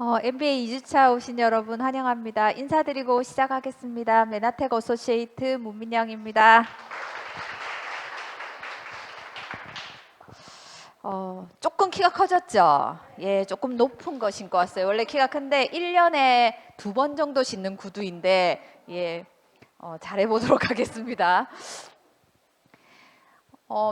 MBA 2주차 오신 여러분 환영합니다. 인사드리고 시작하겠습니다. 메나텍 어소시에이트 문민영입니다. 조금 키가 커졌죠? 예, 조금 높은 거 신고 왔어요. 원래 키가 큰데 1년에 2번 정도 신는 구두인데 예, 잘해보도록 하겠습니다.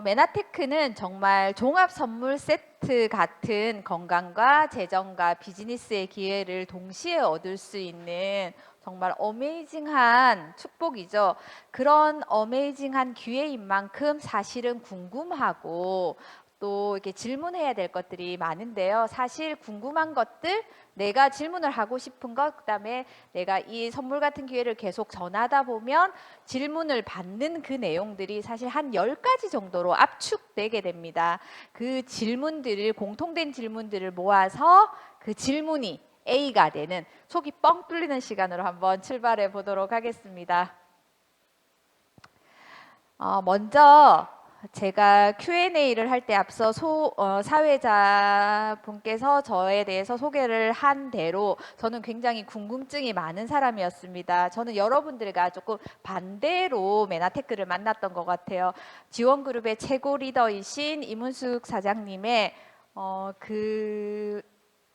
메나테크는 정말 종합 선물 세트 같은 건강과 재정과 비즈니스의 기회를 동시에 얻을 수 있는 정말 어메이징한 축복이죠. 그런 어메이징한 기회인 만큼 사실은 궁금하고 또 이렇게 질문해야 될 것들이 많은데요. 사실 궁금한 것들, 내가 질문을 하고 싶은 것, 그다음에 내가 이 선물 같은 기회를 계속 전하다 보면 질문을 받는 그 내용들이 사실 한 10가지 정도로 압축되게 됩니다. 그 질문들을, 공통된 질문들을 모아서 그 질문이 A가 되는, 속이 뻥 뚫리는 시간으로 한번 출발해 보도록 하겠습니다. 먼저 제가 Q&A를 할 때 앞서 사회자분께서 저에 대해서 소개를 한 대로 저는 굉장히 궁금증이 많은 사람이었습니다. 저는 여러분들과 조금 반대로 메나테크를 만났던 것 같아요. 지원그룹의 최고 리더이신 이문숙 사장님의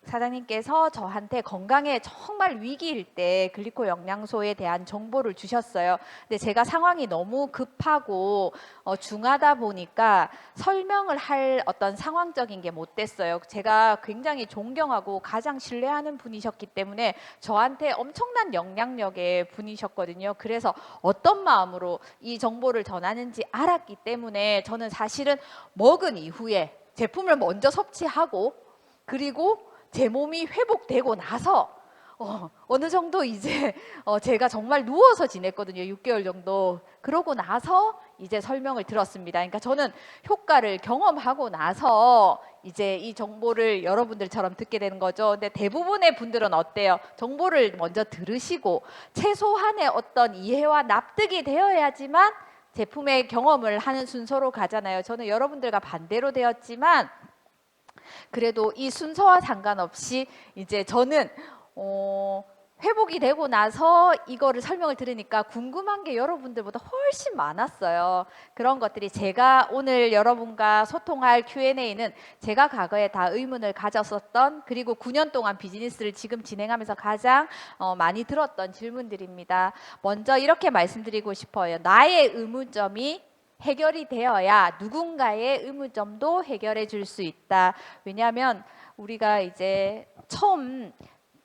사장님께서 저한테 건강에 정말 위기일 때 글리코 영양소에 대한 정보를 주셨어요. 근데 제가 상황이 너무 급하고 중하다 보니까 설명을 할 어떤 상황적인 게 못 됐어요. 제가 굉장히 존경하고 가장 신뢰하는 분이셨기 때문에 저한테 엄청난 영향력의 분이셨거든요. 그래서 어떤 마음으로 이 정보를 전하는지 알았기 때문에 저는 사실은 먹은 이후에 제품을 먼저 섭취하고 그리고 제 몸이 회복되고 나서 어느 정도 이제 제가 정말 누워서 지냈거든요. 6개월 정도. 그러고 나서 이제 설명을 들었습니다. 그러니까 저는 효과를 경험하고 나서 이제 이 정보를 여러분들처럼 듣게 되는 거죠. 근데 대부분의 분들은 어때요? 정보를 먼저 들으시고 최소한의 어떤 이해와 납득이 되어야지만 제품의 경험을 하는 순서로 가잖아요. 저는 여러분들과 반대로 되었지만 그래도 이 순서와 상관없이 이제 저는 회복이 되고 나서 이거를 설명을 들으니까 궁금한 게 여러분들보다 훨씬 많았어요. 그런 것들이 제가 오늘 여러분과 소통할 Q&A는 제가 과거에 다 의문을 가졌었던, 그리고 9년 동안 비즈니스를 지금 진행하면서 가장 많이 들었던 질문들입니다. 먼저 이렇게 말씀드리고 싶어요. 나의 의문점이 해결이 되어야 누군가의 의문점도 해결해 줄 수 있다. 왜냐하면 우리가 이제 처음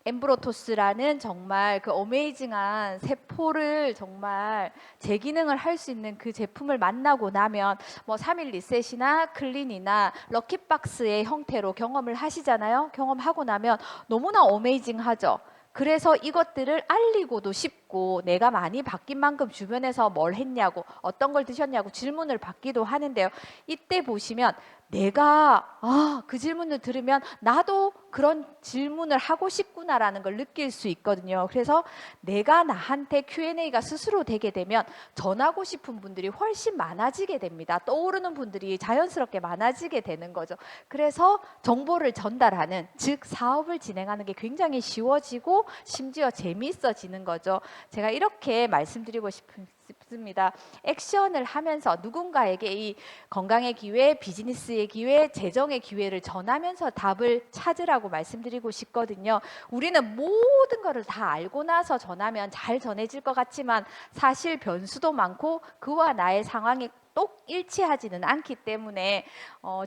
엠브로토스라는 정말 그 어메이징한 세포를 정말 재기능을 할 수 있는 그 제품을 만나고 나면 뭐 3일 리셋이나 클린이나 럭키박스의 형태로 경험을 하시잖아요. 경험하고 나면 너무나 어메이징하죠. 그래서 이것들을 알리고도 싶고 내가 많이 바뀐 만큼 주변에서 뭘 했냐고 어떤 걸 드셨냐고 질문을 받기도 하는데요. 이때 보시면 내가 그 질문을 들으면 나도 그런 질문을 하고 싶구나라는 걸 느낄 수 있거든요. 그래서 내가 나한테 Q&A가 스스로 되게 되면 전하고 싶은 분들이 훨씬 많아지게 됩니다. 떠오르는 분들이 자연스럽게 많아지게 되는 거죠. 그래서 정보를 전달하는, 즉 사업을 진행하는 게 굉장히 쉬워지고 심지어 재미있어지는 거죠. 제가 이렇게 말씀드리고 싶습니다. 액션을 하면서 누군가에게 이 건강의 기회, 비즈니스의 기회, 재정의 기회를 전하면서 답을 찾으라고 말씀드리고 싶거든요. 우리는 모든 것을 다 알고 나서 전하면 잘 전해질 것 같지만 사실 변수도 많고 그와 나의 상황이 똑 일치하지는 않기 때문에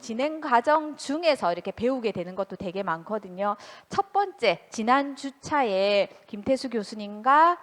진행 과정 중에서 이렇게 배우게 되는 것도 되게 많거든요. 첫 번째, 지난 주차에 김태수 교수님과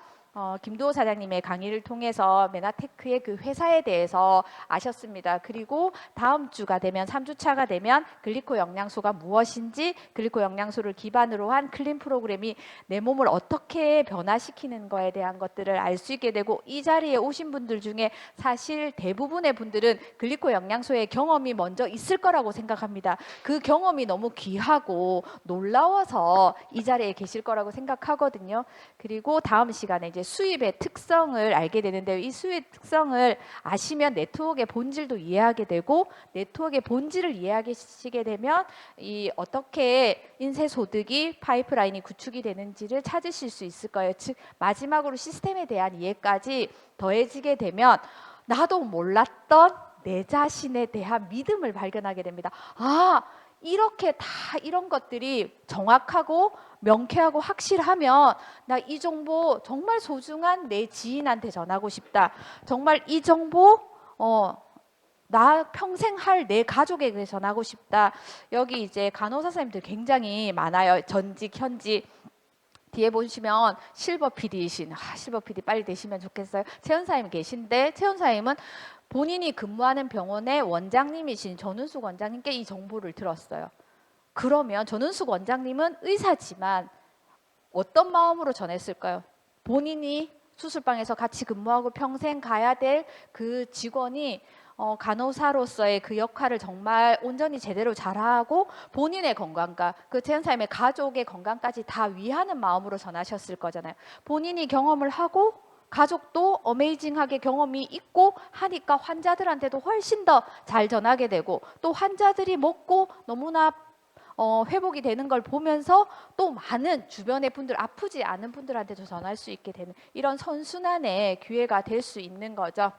김도호 사장님의 강의를 통해서 메나테크의 그 회사에 대해서 아셨습니다. 그리고 다음 주가 되면 3주차가 되면 글리코 영양소가 무엇인지, 글리코 영양소를 기반으로 한 클린 프로그램이 내 몸을 어떻게 변화시키는 거에 대한 것들을 알 수 있게 되고, 이 자리에 오신 분들 중에 사실 대부분의 분들은 글리코 영양소의 경험이 먼저 있을 거라고 생각합니다. 그 경험이 너무 귀하고 놀라워서 이 자리에 계실 거라고 생각하거든요. 그리고 다음 시간에 이제 이제 수입의 특성을 알게 되는데요. 이 수입의 특성을 아시면 네트워크의 본질도 이해하게 되고, 네트워크의 본질을 이해하시게 되면 이 어떻게 인쇄 소득이 파이프라인이 구축이 되는지를 찾으실 수 있을 거예요. 즉 마지막으로 시스템에 대한 이해까지 더해지게 되면 나도 몰랐던 내 자신에 대한 믿음을 발견하게 됩니다. 아, 이렇게 다 이런 것들이 정확하고 명쾌하고 확실하면 나 이 정보 정말 소중한 내 지인한테 전하고 싶다. 정말 이 정보 나 평생 할 내 가족에게 전하고 싶다. 여기 이제 간호사 선생님들 굉장히 많아요. 전직, 현직. 뒤에 보시면 실버 PD이신, 실버 PD 빨리 되시면 좋겠어요. 최연사님 계신데, 최연사님은 본인이 근무하는 병원의 원장님이신 전은숙 원장님께 이 정보를 들었어요. 그러면 전은숙 원장님은 의사지만 어떤 마음으로 전했을까요? 본인이 수술방에서 같이 근무하고 평생 가야 될 그 직원이 간호사로서의 그 역할을 정말 온전히 제대로 잘하고 본인의 건강과 그 최연사님의 가족의 건강까지 다 위하는 마음으로 전하셨을 거잖아요. 본인이 경험을 하고 가족도 어메이징하게 경험이 있고 하니까 환자들한테도 훨씬 더 잘 전하게 되고, 또 환자들이 먹고 너무나 회복이 되는 걸 보면서 또 많은 주변의 분들, 아프지 않은 분들한테도 전할 수 있게 되는 이런 선순환의 기회가 될 수 있는 거죠.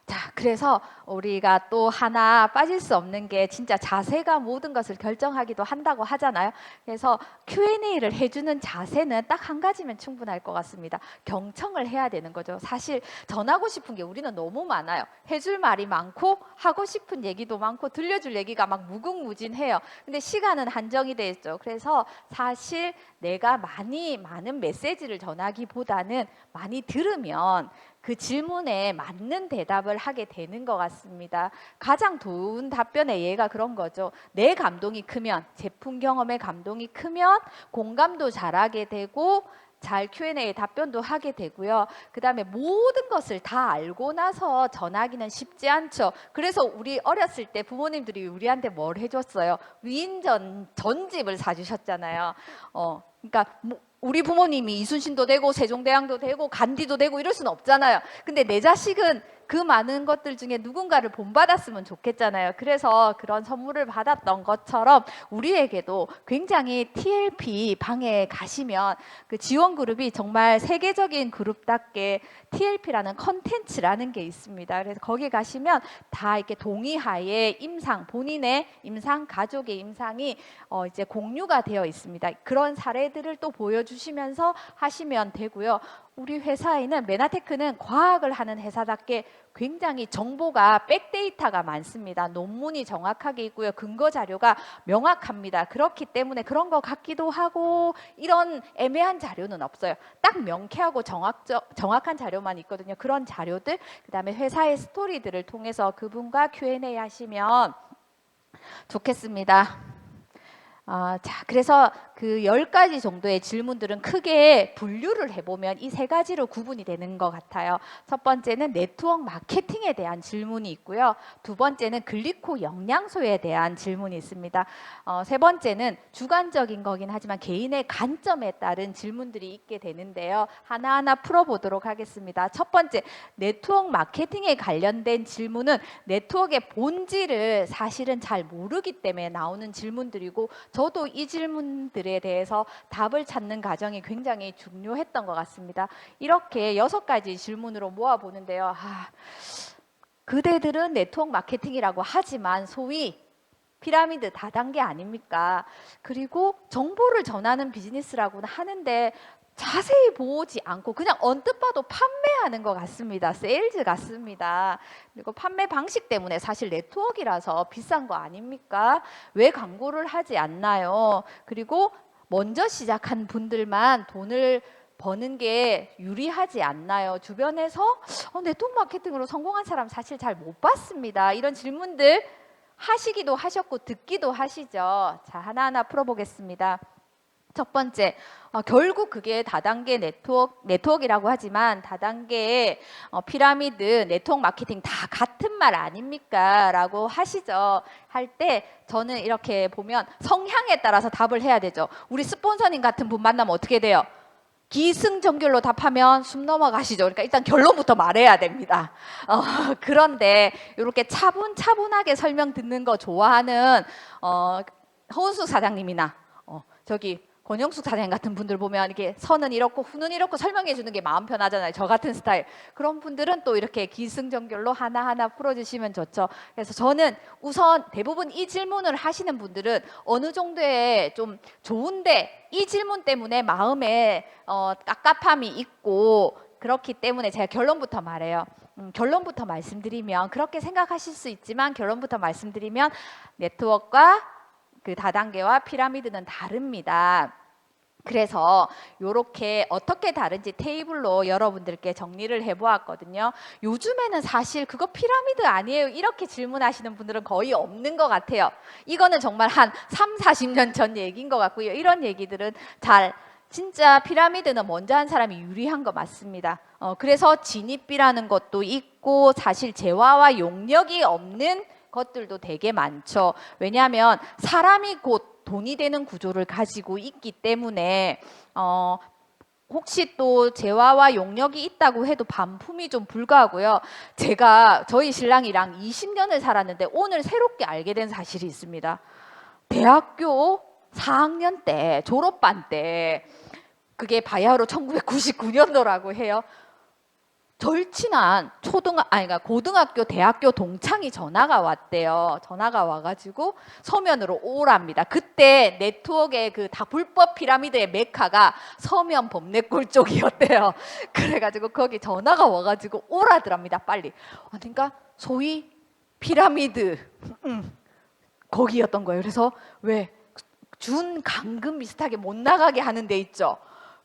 자, 그래서 우리가 또 하나 빠질 수 없는 게 진짜 자세가 모든 것을 결정하기도 한다고 하잖아요. 그래서 Q&A를 해주는 자세는 딱 한 가지면 충분할 것 같습니다. 경청을 해야 되는 거죠. 사실 전하고 싶은 게 우리는 너무 많아요. 해줄 말이 많고 하고 싶은 얘기도 많고 들려줄 얘기가 막 무궁무진해요. 근데 시간은 한정이 돼 있죠. 그래서 사실 내가 많은 메시지를 전하기보다는 많이 들으면 그 질문에 맞는 대답을 하게 되는 것 같습니다. 가장 좋은 답변의 예가 그런 거죠. 내 감동이 크면, 제품 경험의 감동이 크면 공감도 잘하게 되고 잘 Q&A 답변도 하게 되고요. 그 다음에 모든 것을 다 알고 나서 전하기는 쉽지 않죠. 그래서 우리 어렸을 때 부모님들이 우리한테 뭘 해줬어요? 위인전 전집을 사주셨잖아요. 그러니까 우리 부모님이 이순신도 되고 세종대왕도 되고 간디도 되고 이럴 수는 없잖아요. 근데 내 자식은 그 많은 것들 중에 누군가를 본받았으면 좋겠잖아요. 그래서 그런 선물을 받았던 것처럼 우리에게도 굉장히 TLP 방에 가시면 그 지원 그룹이 정말 세계적인 그룹답게 TLP라는 컨텐츠라는 게 있습니다. 그래서 거기 가시면 다 이렇게 동의하에 임상, 본인의 임상, 가족의 임상이 이제 공유가 되어 있습니다. 그런 사례들을 또 보여주시면서 하시면 되고요. 우리 회사에는 메나테크는 과학을 하는 회사답게 굉장히 정보가 백데이터가 많습니다. 논문이 정확하게 있고요. 근거 자료가 명확합니다. 그렇기 때문에 그런 것 같기도 하고 이런 애매한 자료는 없어요. 딱 명쾌하고 정확한 자료만 있거든요. 그런 자료들, 그다음에 회사의 스토리들을 통해서 그분과 Q&A 하시면 좋겠습니다. 자, 그래서 그 10가지 정도의 질문들은 크게 분류를 해보면 이 3가지로 구분이 되는 것 같아요. 첫 번째는 네트워크 마케팅에 대한 질문이 있고요. 두 번째는 글리코 영양소에 대한 질문이 있습니다. 세 번째는 주관적인 거긴 하지만 개인의 관점에 따른 질문들이 있게 되는데요. 하나하나 풀어보도록 하겠습니다. 첫 번째, 네트워크 마케팅에 관련된 질문은 네트워크의 본질을 사실은 잘 모르기 때문에 나오는 질문들이고, 저도 이 질문들에 대해서 답을 찾는 과정이 굉장히 중요했던 것 같습니다. 이렇게 6가지 질문으로 모아보는데요. 그대들은 네트워크 마케팅이라고 하지만 소위 피라미드 다단계 아닙니까? 그리고 정보를 전하는 비즈니스라고는 하는데 자세히 보지 않고 그냥 언뜻 봐도 판매하는 것 같습니다. 세일즈 같습니다. 그리고 판매 방식 때문에 사실 네트워크라서 비싼 거 아닙니까? 왜 광고를 하지 않나요? 그리고 먼저 시작한 분들만 돈을 버는 게 유리하지 않나요? 주변에서 네트워크 마케팅으로 성공한 사람 사실 잘 못 봤습니다. 이런 질문들 하시기도 하셨고 듣기도 하시죠. 자, 하나하나 풀어보겠습니다. 첫 번째, 결국 그게 다단계 네트워크라고 하지만 다단계의 피라미드 네트워크 마케팅 다 같은 말 아닙니까? 라고 하시죠. 할 때 저는 이렇게 보면 성향에 따라서 답을 해야 되죠. 우리 스폰서님 같은 분 만나면 어떻게 돼요? 기승전결로 답하면 숨 넘어가시죠. 그러니까 일단 결론부터 말해야 됩니다. 그런데 이렇게 차분차분하게 설명 듣는 거 좋아하는 허은숙 사장님이나 저기 권영숙 사장님 같은 분들 보면 이렇게 선은 이렇고 후는 이렇고 설명해 주는 게 마음 편하잖아요. 저 같은 스타일. 그런 분들은 또 이렇게 기승전결로 하나하나 풀어주시면 좋죠. 그래서 저는 우선 대부분 이 질문을 하시는 분들은 어느 정도의 좀 좋은데 이 질문 때문에 마음에 깝깝함이 있고 그렇기 때문에 제가 결론부터 말해요. 결론부터 말씀드리면 그렇게 생각하실 수 있지만 결론부터 말씀드리면 네트워크와 그 다단계와 피라미드는 다릅니다. 그래서 이렇게 어떻게 다른지 테이블로 여러분들께 정리를 해보았거든요. 요즘에는 사실 그거 피라미드 아니에요? 이렇게 질문하시는 분들은 거의 없는 것 같아요. 이거는 정말 한 3, 40년 전 얘기인 것 같고요. 이런 얘기들은 진짜 피라미드는 먼저 한 사람이 유리한 거 맞습니다. 그래서 진입비라는 것도 있고 사실 재화와 용력이 없는 것들도 되게 많죠. 왜냐하면 사람이 곧 돈이 되는 구조를 가지고 있기 때문에 혹시 또 재화와 용력이 있다고 해도 반품이 좀 불가하고요. 제가 저희 신랑이랑 20년을 살았는데 오늘 새롭게 알게 된 사실이 있습니다. 대학교 4학년 때 졸업반 때 그게 바야흐로 1999년도라고 해요. 절친한 그러니까 고등학교, 대학교 동창이 전화가 왔대요. 전화가 와가지고 서면으로 오랍니다. 그때 네트워크의 그 다 불법 피라미드의 메카가 서면 범례골 쪽이었대요. 그래가지고 거기 전화가 와가지고 오라더랍니다. 빨리. 그러니까 소위 피라미드 거기였던 거예요. 그래서 왜 준 강금 비슷하게 못 나가게 하는 데 있죠.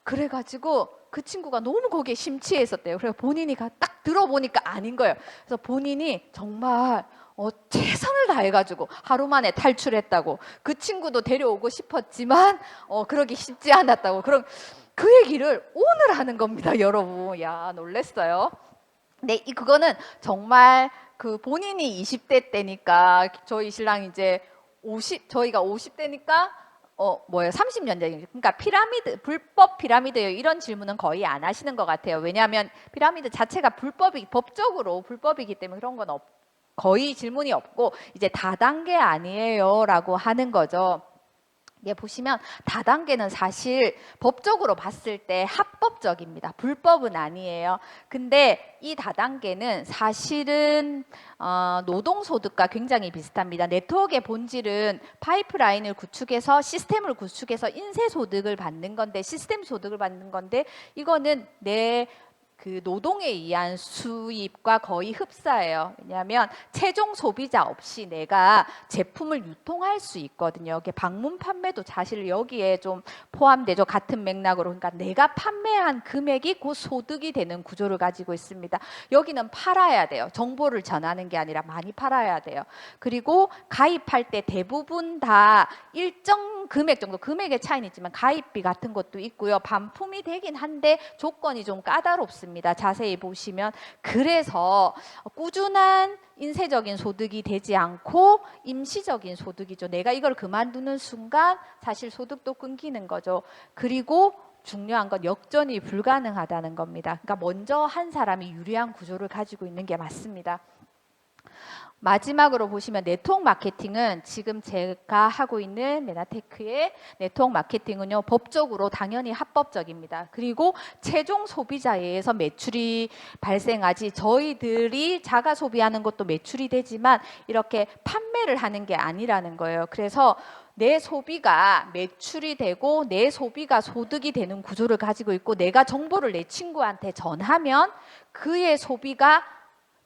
그래가지고 그 친구가 너무 거기에 심취해 있었대요. 그래서 본인이 딱 들어보니까 아닌 거예요. 그래서 본인이 정말 최선을 다해가지고 하루 만에 탈출했다고. 그 친구도 데려오고 싶었지만 그러기 쉽지 않았다고. 그럼 그 얘기를 오늘 하는 겁니다, 여러분. 야, 놀랬어요. 네, 그거는 정말 그 본인이 20대 때니까 저희 신랑 이제 저희가 50대니까 30년 전이죠. 그러니까 피라미드, 불법 피라미드예요. 이런 질문은 거의 안 하시는 것 같아요. 왜냐하면 피라미드 자체가 법적으로 불법이기 때문에 그런 건 거의 질문이 없고 이제 다단계 아니에요라고 하는 거죠. 예, 보시면 다단계는 사실 법적으로 봤을 때 합법적입니다. 불법은 아니에요. 근데 이 다단계는 사실은 노동소득과 굉장히 비슷합니다. 네트워크의 본질은 파이프라인을 구축해서 시스템을 구축해서 인쇄소득을 받는 건데 시스템 소득을 받는 건데 이거는 그 노동에 의한 수입과 거의 흡사해요. 왜냐하면 최종 소비자 없이 내가 제품을 유통할 수 있거든요. 방문 판매도 사실 여기에 좀 포함되죠. 같은 맥락으로. 그러니까 내가 판매한 금액이 곧 소득이 되는 구조를 가지고 있습니다. 여기는 팔아야 돼요. 정보를 전하는 게 아니라 많이 팔아야 돼요. 그리고 가입할 때 대부분 다 일정 금액 정도, 금액의 차이는 있지만 가입비 같은 것도 있고요. 반품이 되긴 한데 조건이 좀 까다롭습니다. 자세히 보시면. 그래서 꾸준한 인쇄적인 소득이 되지 않고 임시적인 소득이죠. 내가 이걸 그만두는 순간 사실 소득도 끊기는 거죠. 그리고 중요한 건 역전이 불가능하다는 겁니다. 그러니까 먼저 한 사람이 유리한 구조를 가지고 있는 게 맞습니다. 마지막으로 보시면 네트워크 마케팅은 지금 제가 하고 있는 메나테크의 네트워크 마케팅은요, 법적으로 당연히 합법적입니다. 그리고 최종 소비자에 의해서 매출이 발생하지 저희들이 자가 소비하는 것도 매출이 되지만 이렇게 판매를 하는 게 아니라는 거예요. 그래서 내 소비가 매출이 되고 내 소비가 소득이 되는 구조를 가지고 있고 내가 정보를 내 친구한테 전하면 그의 소비가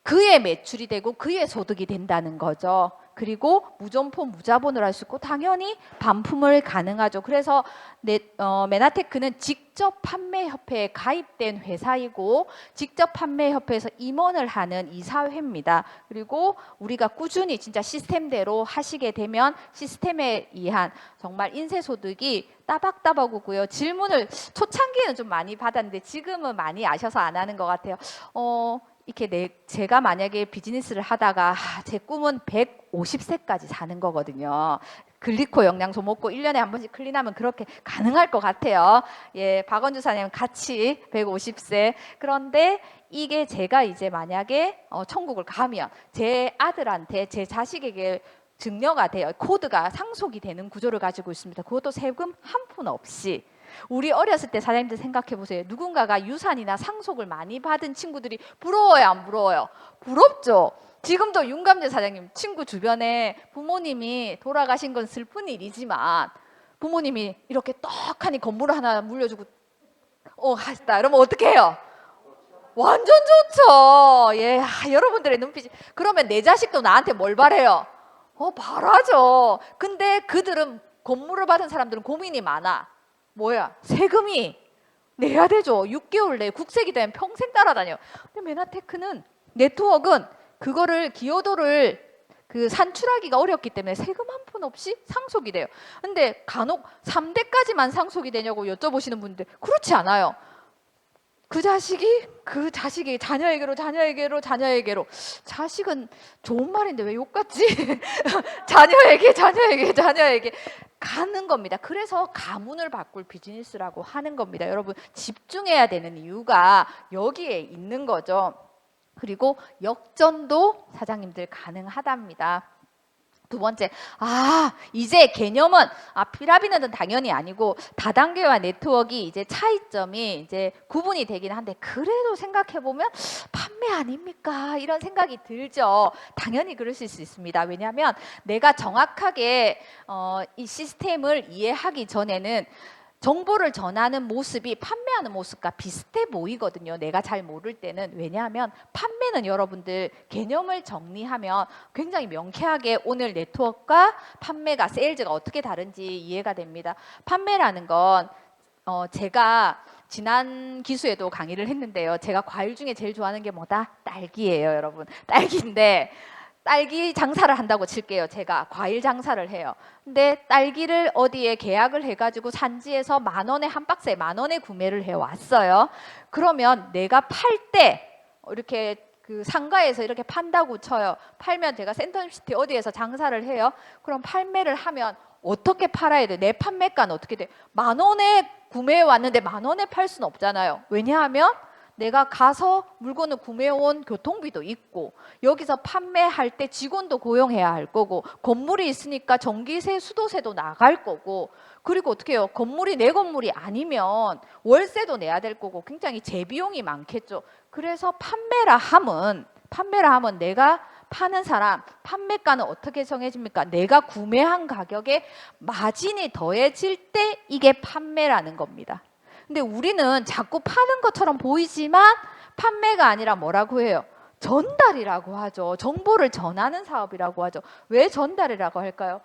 그의 매출이 되고 그의 소득이 된다는 거죠. 그리고 무점포 무자본으로 할 수 있고 당연히 반품을 가능하죠. 그래서 메나테크는 직접 판매협회에 가입된 회사이고 직접 판매협회에서 임원을 하는 이사회입니다. 그리고 우리가 꾸준히 진짜 시스템대로 하시게 되면 시스템에 의한 정말 인쇄소득이 따박따박 오고요. 질문을 초창기에는 좀 많이 받았는데 지금은 많이 아셔서 안 하는 것 같아요. 제가 만약에 비즈니스를 하다가 제 꿈은 150세까지 사는 거거든요. 글리코 영양소 먹고 1년에 한 번씩 클린하면 그렇게 가능할 것 같아요. 예, 박원주 사장님 같이 150세. 그런데 이게 제가 이제 만약에 천국을 가면 제 아들한테 제 자식에게 증여가 돼요. 코드가 상속이 되는 구조를 가지고 있습니다. 그것도 세금 한 푼 없이. 우리 어렸을 때 사장님들 생각해 보세요. 누군가가 유산이나 상속을 많이 받은 친구들이 부러워요, 안 부러워요? 부럽죠. 지금도 윤감재 사장님 친구 주변에 부모님이 돌아가신 건 슬픈 일이지만 부모님이 이렇게 떡하니 건물을 하나 물려주고 하셨다 이러면 어떻게 해요? 완전 좋죠. 예, 여러분들의 눈빛이. 그러면 내 자식도 나한테 뭘 바래요? 바라죠. 근데 그들은 건물을 받은 사람들은 고민이 많아. 뭐야? 세금이 내야 되죠. 6개월 내에 국세기 되면 평생 따라다녀. 근데 메나테크는 네트워크는 그거를 기여도를 산출하기가 어렵기 때문에 세금 한 푼 없이 상속이 돼요. 근데 간혹 3대까지만 상속이 되냐고 여쭤보시는 분들 그렇지 않아요. 그 자식이 자녀에게로 자식은 좋은 말인데 왜 욕 같지? 자녀에게 가는 겁니다. 그래서 가문을 바꿀 비즈니스라고 하는 겁니다. 여러분 집중해야 되는 이유가 여기에 있는 거죠. 그리고 역전도 사장님들 가능하답니다. 두 번째, 이제 개념은 피라미드는 당연히 아니고 다단계와 네트워크가 이제 차이점이 이제 구분이 되긴 한데 그래도 생각해 보면 판매 아닙니까? 이런 생각이 들죠. 당연히 그러실 수 있습니다. 왜냐하면 내가 정확하게 이 시스템을 이해하기 전에는 정보를 전하는 모습이 판매하는 모습과 비슷해 보이거든요. 내가 잘 모를 때는. 왜냐하면 판매는 여러분들 개념을 정리하면 굉장히 명쾌하게 오늘 네트워크가 판매가 세일즈가 어떻게 다른지 이해가 됩니다. 판매라는 건 제가 지난 기수에도 강의를 했는데요. 제가 과일 중에 제일 좋아하는 게 뭐다? 딸기예요, 여러분. 딸기인데 딸기 장사를 한다고 칠게요. 제가 과일 장사를 해요. 근데 딸기를 어디에 계약을 해가지고 산지에서 10,000원에 한 박스에 10,000원에 구매를 해왔어요. 그러면 내가 팔 때 이렇게 상가에서 이렇게 판다고 쳐요. 팔면 제가 센텀시티 어디에서 장사를 해요. 그럼 판매를 하면 어떻게 팔아야 돼? 내 판매가는 어떻게 돼? 10,000원에 구매해 왔는데 10,000원에 팔 수는 없잖아요. 왜냐하면 내가 가서 물건을 구매해온 교통비도 있고 여기서 판매할 때 직원도 고용해야 할 거고 건물이 있으니까 전기세, 수도세도 나갈 거고 그리고 어떻게 해요? 건물이 내 건물이 아니면 월세도 내야 될 거고 굉장히 재비용이 많겠죠. 그래서 판매라 함은 내가 파는 사람 판매가는 어떻게 정해집니까? 내가 구매한 가격에 마진이 더해질 때 이게 판매라는 겁니다. 근데 우리는 자꾸 파는 것처럼 보이지만 판매가 아니라 뭐라고 해요? 전달이라고 하죠. 정보를 전하는 사업이라고 하죠. 왜 전달이라고 할까요?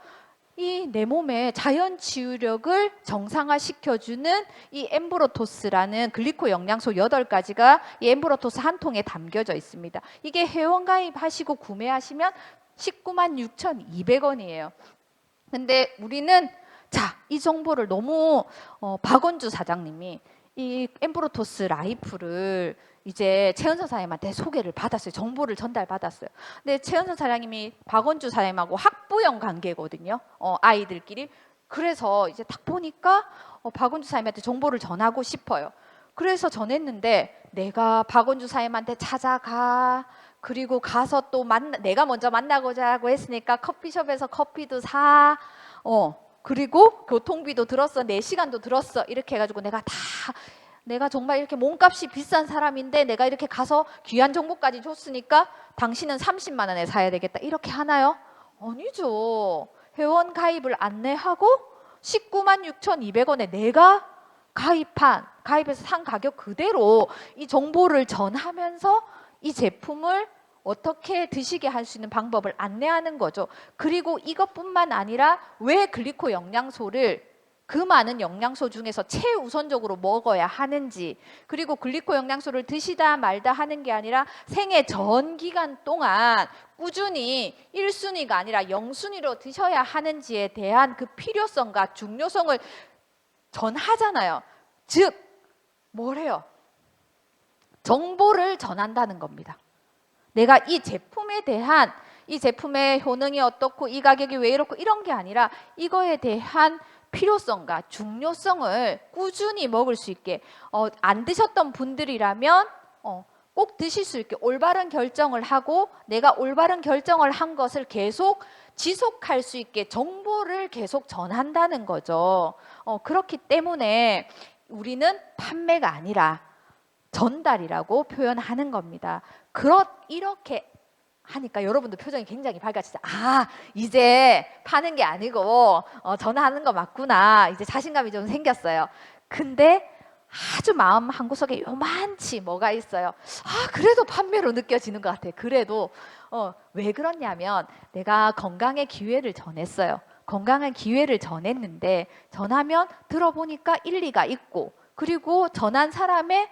이 내 몸의 자연 치유력을 정상화시켜주는 이 엠브로토스라는 글리코 영양소 8가지가 이 엠브로토스 한 통에 담겨져 있습니다. 이게 회원가입하시고 구매하시면 196,200원이에요. 근데 우리는 이 정보를 너무 박원주 사장님이 이 엠브로토스 라이프를 이제 최은선 사장님한테 소개를 받았어요. 정보를 전달받았어요. 근데 최은선 사장님이 박원주 사장님하고 학부형 관계거든요. 아이들끼리. 그래서 이제 딱 보니까 박원주 사장님한테 정보를 전하고 싶어요. 그래서 전했는데 내가 박원주 사장님한테 찾아가. 그리고 가서 또 내가 먼저 만나고자 하고 했으니까 커피숍에서 커피도 사. 그리고 교통비도 들었어. 4시간도 들었어. 이렇게 해가지고 내가 정말 이렇게 몸값이 비싼 사람인데 내가 이렇게 가서 귀한 정보까지 줬으니까 당신은 30만 원에 사야 되겠다. 이렇게 하나요? 아니죠. 회원 가입을 안내하고 196,200원에 내가 가입해서 산 가격 그대로 이 정보를 전하면서 이 제품을 어떻게 드시게 할 수 있는 방법을 안내하는 거죠. 그리고 이것뿐만 아니라 왜 글리코 영양소를 그 많은 영양소 중에서 최우선적으로 먹어야 하는지, 그리고 글리코 영양소를 드시다 말다 하는 게 아니라 생애 전 기간 동안 꾸준히 1순위가 아니라 0순위로 드셔야 하는지에 대한 그 필요성과 중요성을 전하잖아요. 즉 뭐래요? 정보를 전한다는 겁니다. 내가 이 제품에 대한 이 제품의 효능이 어떻고 이 가격이 왜 이렇고 이런 게 아니라 이거에 대한 필요성과 중요성을 꾸준히 먹을 수 있게 안 드셨던 분들이라면 꼭 드실 수 있게 올바른 결정을 하고 내가 올바른 결정을 한 것을 계속 지속할 수 있게 정보를 계속 전한다는 거죠. 그렇기 때문에 우리는 판매가 아니라 전달이라고 표현하는 겁니다. 이렇게 하니까 여러분들 표정이 굉장히 밝아지죠. 아, 이제 파는 게 아니고 전화하는 거 맞구나. 이제 자신감이 좀 생겼어요. 근데 아주 마음 한구석에 요만치 뭐가 있어요. 아, 그래도 판매로 느껴지는 것 같아요. 그래도 왜 그러냐면 내가 건강의 기회를 전했어요. 건강한 기회를 전했는데 전하면 들어보니까 일리가 있고 그리고 전한 사람의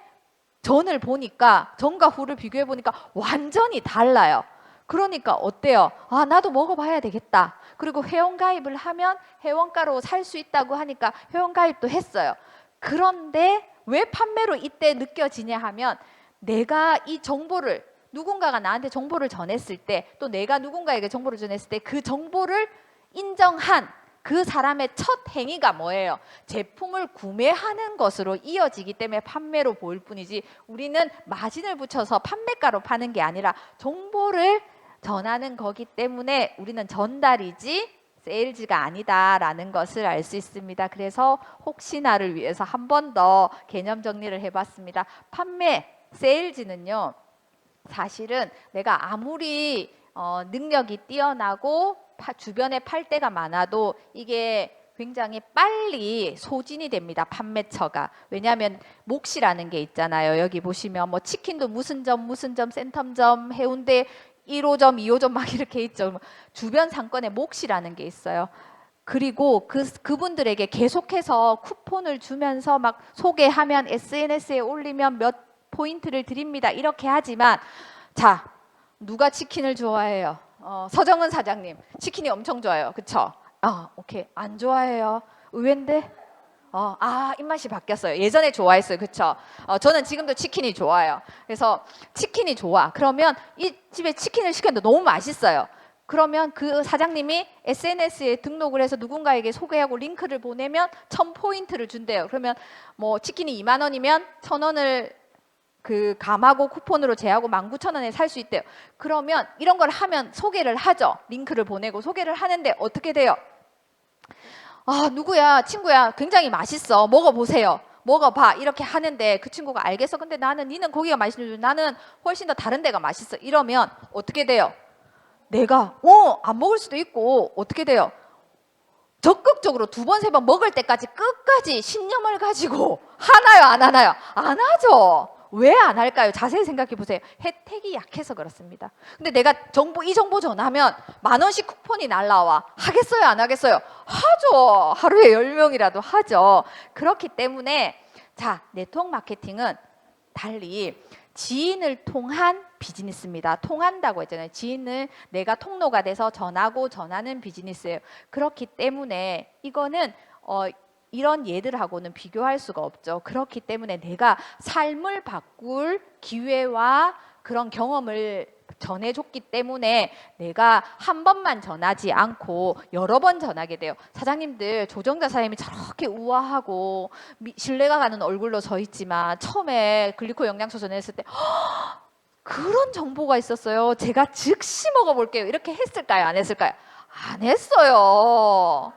전을 보니까 전과 후를 비교해 보니까 완전히 달라요. 그러니까 어때요? 아, 나도 먹어봐야 되겠다. 그리고 회원가입을 하면 회원가로 살 수 있다고 하니까 회원가입도 했어요. 그런데 왜 판매로 이때 느껴지냐 하면 내가 이 정보를 누군가가 나한테 정보를 전했을 때 또 내가 누군가에게 정보를 전했을 때 그 정보를 인정한 그 사람의 첫 행위가 뭐예요? 제품을 구매하는 것으로 이어지기 때문에 판매로 보일 뿐이지 우리는 마진을 붙여서 판매가로 파는 게 아니라 정보를 전하는 거기 때문에 우리는 전달이지 세일즈가 아니다라는 것을 알 수 있습니다. 그래서 혹시나를 위해서 한 번 더 개념 정리를 해봤습니다. 판매, 세일즈는요. 사실은 내가 아무리 능력이 뛰어나고 주변에 팔 데가 많아도 이게 굉장히 빨리 소진이 됩니다. 판매처가. 왜냐하면 몫이라는 게 있잖아요. 여기 보시면 뭐 치킨도 무슨 점, 센텀점, 해운대 1호점, 2호점 막 이렇게 있죠. 주변 상권에 몫이라는 게 있어요. 그리고 그분들에게 계속해서 쿠폰을 주면서 막 소개하면 SNS에 올리면 몇 포인트를 드립니다. 이렇게 하지만 자, 누가 치킨을 좋아해요? 서정은 사장님 치킨이 엄청 좋아요. 그쵸? 오케이. 안 좋아해요. 의외인데? 입맛이 바뀌었어요. 예전에 좋아했어요. 그쵸? 저는 지금도 치킨이 좋아요. 그래서 치킨이 좋아. 그러면 이 집에 치킨을 시켰는데 너무 맛있어요. 그러면 그 사장님이 SNS에 등록을 해서 누군가에게 소개하고 링크를 보내면 1000포인트를 준대요. 그러면 뭐 치킨이 2만 원이면 1000원을 감하고 쿠폰으로 제하고 19,000원에 살 수 있대요. 그러면 이런 걸 하면 소개를 하죠. 링크를 보내고 소개를 하는데 어떻게 돼요? 누구야, 친구야, 굉장히 맛있어. 먹어보세요. 먹어봐. 이렇게 하는데 그 친구가 알겠어. 근데 니는 고기가 맛있는 나는 훨씬 더 다른 데가 맛있어. 이러면 어떻게 돼요? 내가 안 먹을 수도 있고 어떻게 돼요? 적극적으로 2번, 3번 먹을 때까지 끝까지 신념을 가지고 하나요, 안 하나요? 안 하죠. 왜 안 할까요? 자세히 생각해 보세요. 혜택이 약해서 그렇습니다. 근데 내가 이 정보 전하면 10,000원씩 쿠폰이 날라와. 하겠어요? 안 하겠어요? 하죠. 하루에 10명이라도 하죠. 그렇기 때문에 자, 네트워크 마케팅은 달리 지인을 통한 비즈니스입니다. 통한다고 했잖아요. 지인을 내가 통로가 돼서 전하는 비즈니스예요. 그렇기 때문에 이거는 이런 예들하고는 비교할 수가 없죠. 그렇기 때문에 내가 삶을 바꿀 기회와 그런 경험을 전해줬기 때문에 내가 한 번만 전하지 않고 여러 번 전하게 돼요. 사장님들, 조정자 사장님이 저렇게 우아하고 신뢰가 가는 얼굴로 서 있지만 처음에 글리코 영양소 전했을 때 그런 정보가 있었어요. 제가 즉시 먹어볼게요. 이렇게 했을까요? 안 했을까요? 안 했어요.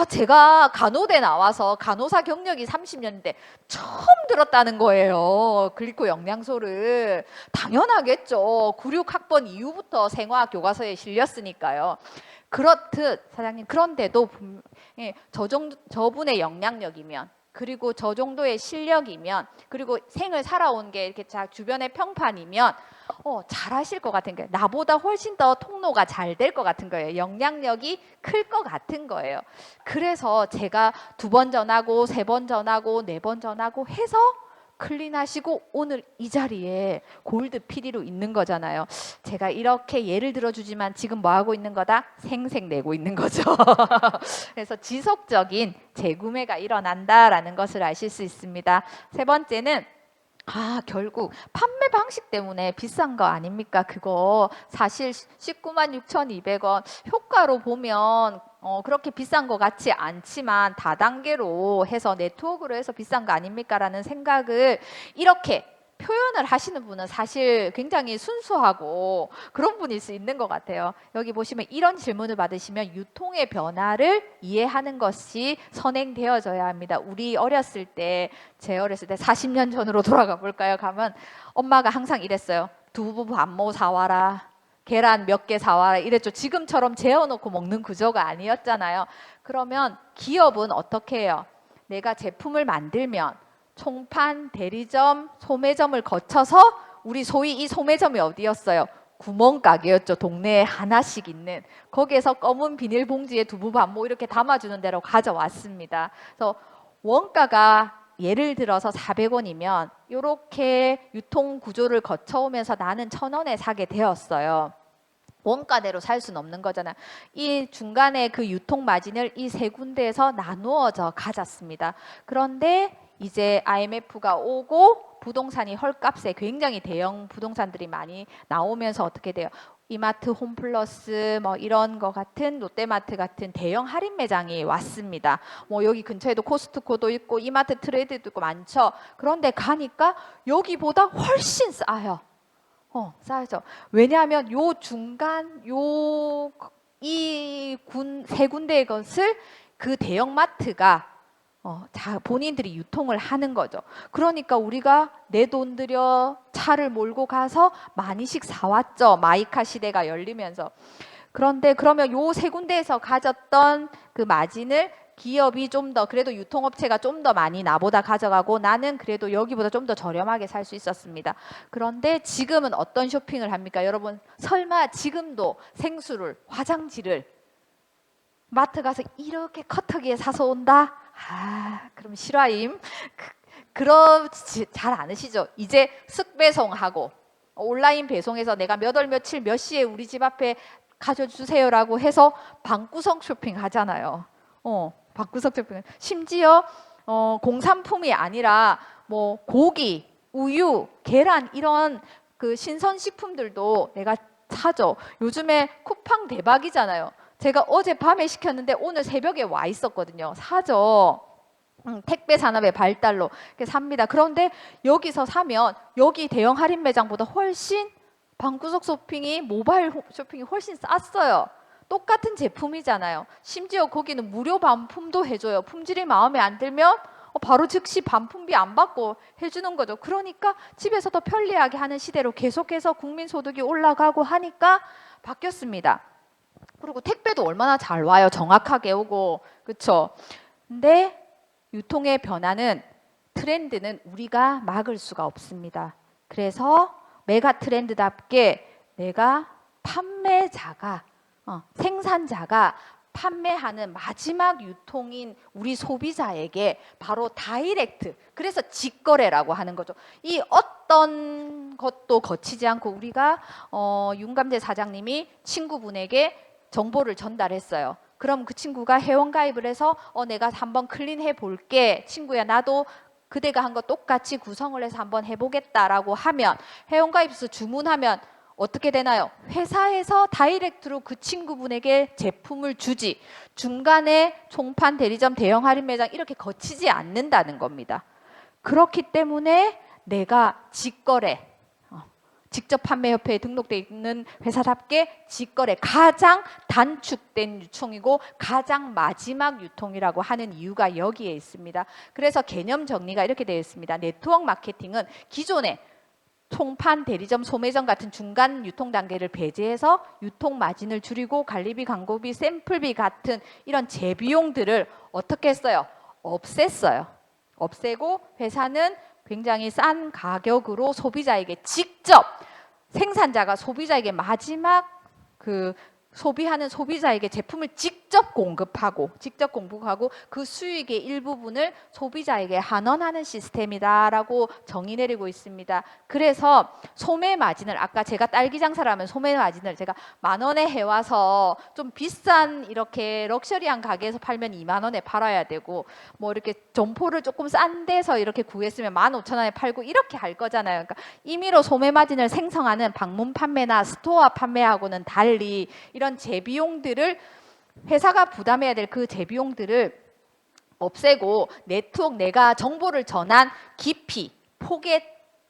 제가 간호대 나와서 간호사 경력이 30년인데 처음 들었다는 거예요. 글리코 영양소를. 당연하겠죠. 96학번 이후부터 생화학 교과서에 실렸으니까요. 그렇듯 사장님, 그런데도 저분의 영향력이면 그리고 저 정도의 실력이면 그리고 생을 살아온 게 이렇게 주변의 평판이면 잘하실 것 같은 거예요. 나보다 훨씬 더 통로가 잘 될 것 같은 거예요. 영향력이 클 것 같은 거예요. 그래서 제가 2번 전하고 3번 전하고 4번 전하고 해서 클린하시고 오늘 이 자리에 골드 PD로 있는 거잖아요. 제가 이렇게 예를 들어주지만 지금 뭐 하고 있는 거다? 생색 내고 있는 거죠. 그래서 지속적인 재구매가 일어난다라는 것을 아실 수 있습니다. 세 번째는 결국 판매 방식 때문에 비싼 거 아닙니까? 그거 사실 19만 6,200원 효과로 보면 그렇게 비싼 것 같지 않지만 다단계로 해서 네트워크로 해서 비싼 거 아닙니까? 라는 생각을 이렇게 표현을 하시는 분은 사실 굉장히 순수하고 그런 분일 수 있는 것 같아요. 여기 보시면 이런 질문을 받으시면 유통의 변화를 이해하는 것이 선행되어져야 합니다. 우리 어렸을 때, 제 어렸을 때 40년 전으로 돌아가 볼까요? 가면 엄마가 항상 이랬어요. 두부 반모 사와라. 계란 몇 개 사와라 이랬죠. 지금처럼 재워놓고 먹는 구조가 아니었잖아요. 그러면 기업은 어떻게 해요? 내가 제품을 만들면 총판, 대리점, 소매점을 거쳐서 우리 소위 이 소매점이 어디였어요? 구멍가게였죠. 동네에 하나씩 있는. 거기에서 검은 비닐봉지에 두부 반모 이렇게 담아주는 대로 가져왔습니다. 그래서 원가가 예를 들어서 400원이면 이렇게 유통 구조를 거쳐오면서 나는 1,000원에 사게 되었어요. 원가대로 살 수는 없는 거잖아요. 이 중간에 그 유통 마진을 이 세 군데에서 나누어져 가졌습니다. 그런데 이제 IMF가 오고 부동산이 헐값에 굉장히 대형 부동산들이 많이 나오면서 어떻게 돼요? 이마트, 홈플러스 뭐 이런 거 같은 롯데마트 같은 대형 할인 매장이 왔습니다. 뭐 여기 근처에도 코스트코도 있고 이마트 트레이드도 있고 많죠. 그런데 가니까 여기보다 훨씬 싸요. 싸죠. 왜냐하면 요 중간 세 군데의 것을 그 대형마트가 본인들이 유통을 하는 거죠. 그러니까 우리가 내 돈 들여 차를 몰고 가서 많이씩 사왔죠. 마이카 시대가 열리면서. 그런데 그러면 요 세 군데에서 가졌던 그 마진을 기업이 좀 더 그래도 유통업체가 좀 더 많이 나보다 가져가고 나는 그래도 여기보다 좀 더 저렴하게 살 수 있었습니다. 그런데 지금은 어떤 쇼핑을 합니까? 여러분 설마 지금도 생수를 화장지를 마트 가서 이렇게 커터기에 사서 온다? 그럼 실화임. 그렇지 잘 않으시죠? 이제 쓱배송하고 온라인 배송해서 내가 몇 월 며칠 몇 시에 우리 집 앞에 가져주세요라고 해서 방구석 쇼핑 하잖아요. 방구석 쇼핑. 심지어 공산품이 아니라 뭐 고기, 우유, 계란 이런 그 신선식품들도 내가 사죠. 요즘에 쿠팡 대박이잖아요. 제가 어젯밤에 시켰는데 오늘 새벽에 와 있었거든요. 사죠. 택배 산업의 발달로 삽니다. 그런데 여기서 사면 여기 대형 할인 매장보다 훨씬 방구석 쇼핑이 모바일 쇼핑이 훨씬 쌌어요. 똑같은 제품이잖아요. 심지어 거기는 무료 반품도 해줘요. 품질이 마음에 안 들면 바로 즉시 반품비 안 받고 해주는 거죠. 그러니까 집에서 더 편리하게 하는 시대로 계속해서 국민소득이 올라가고 하니까 바뀌었습니다. 그리고 택배도 얼마나 잘 와요. 정확하게 오고. 그렇죠? 근데 유통의 변화는 트렌드는 우리가 막을 수가 없습니다. 그래서 메가 트렌드답게 내가 판매자가 생산자가 판매하는 마지막 유통인 우리 소비자에게 바로 다이렉트, 그래서 직거래라고 하는 거죠. 이 어떤 것도 거치지 않고 우리가 윤감재 사장님이 친구분에게 정보를 전달했어요. 그럼 그 친구가 회원가입을 해서 내가 한번 클린해 볼게. 친구야 나도 그대가 한 거 똑같이 구성을 해서 한번 해보겠다라고 하면 회원가입해서 주문하면 어떻게 되나요? 회사에서 다이렉트로 그 친구분에게 제품을 주지 중간에 총판, 대리점, 대형 할인 매장 이렇게 거치지 않는다는 겁니다. 그렇기 때문에 내가 직거래 직접 판매협회에 등록되어 있는 회사답게 직거래 가장 단축된 유통이고 가장 마지막 유통이라고 하는 이유가 여기에 있습니다. 그래서 개념 정리가 이렇게 되어 있습니다. 네트워크 마케팅은 기존에 총판, 대리점, 소매점 같은 중간 유통 단계를 배제해서 유통 마진을 줄이고 관리비, 광고비, 샘플비 같은 이런 재비용들을 어떻게 했어요? 없앴어요. 없애고 회사는 굉장히 싼 가격으로 소비자에게 직접 생산자가 소비자에게 마지막 그 소비하는 소비자에게 제품을 직접 공급하고 그 수익의 일부분을 소비자에게 환원하는 시스템이다라고 정의 내리고 있습니다. 그래서 소매 마진을 아까 제가 딸기 장사를 하면 소매 마진을 제가 10,000원에 해와서 좀 비싼 이렇게 럭셔리한 가게에서 팔면 20,000원에 팔아야 되고 뭐 이렇게 점포를 조금 싼 데서 이렇게 구했으면 15,000원에 팔고 이렇게 할 거잖아요. 그러니까 임의로 소매 마진을 생성하는 방문 판매나 스토어 판매하고는 달리 이런 재비용들을 회사가 부담해야 될 그 재비용들을 없애고 네트워크 내가 정보를 전한 깊이, 폭에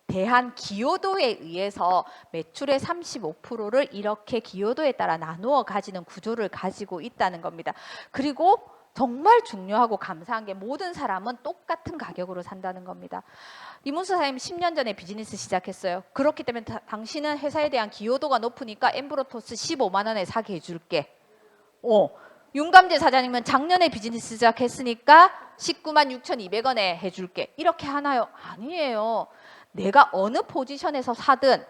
대한 기여도에 의해서 매출의 35%를 이렇게 기여도에 따라 나누어 가지는 구조를 가지고 있다는 겁니다. 그리고 정말 중요하고 감사한 게 모든 사람은 똑같은 가격으로 산다는 겁니다. 이문수 사장님 10년 전에 비즈니스 시작했어요. 그렇기 때문에 당신은 회사에 대한 기여도가 높으니까 엠브로토스 15만 원에 사게 해줄게. 윤감재 사장님은 작년에 비즈니스 시작했으니까 19만 6,200원에 해줄게. 이렇게 하나요? 아니에요. 내가 어느 포지션에서 사든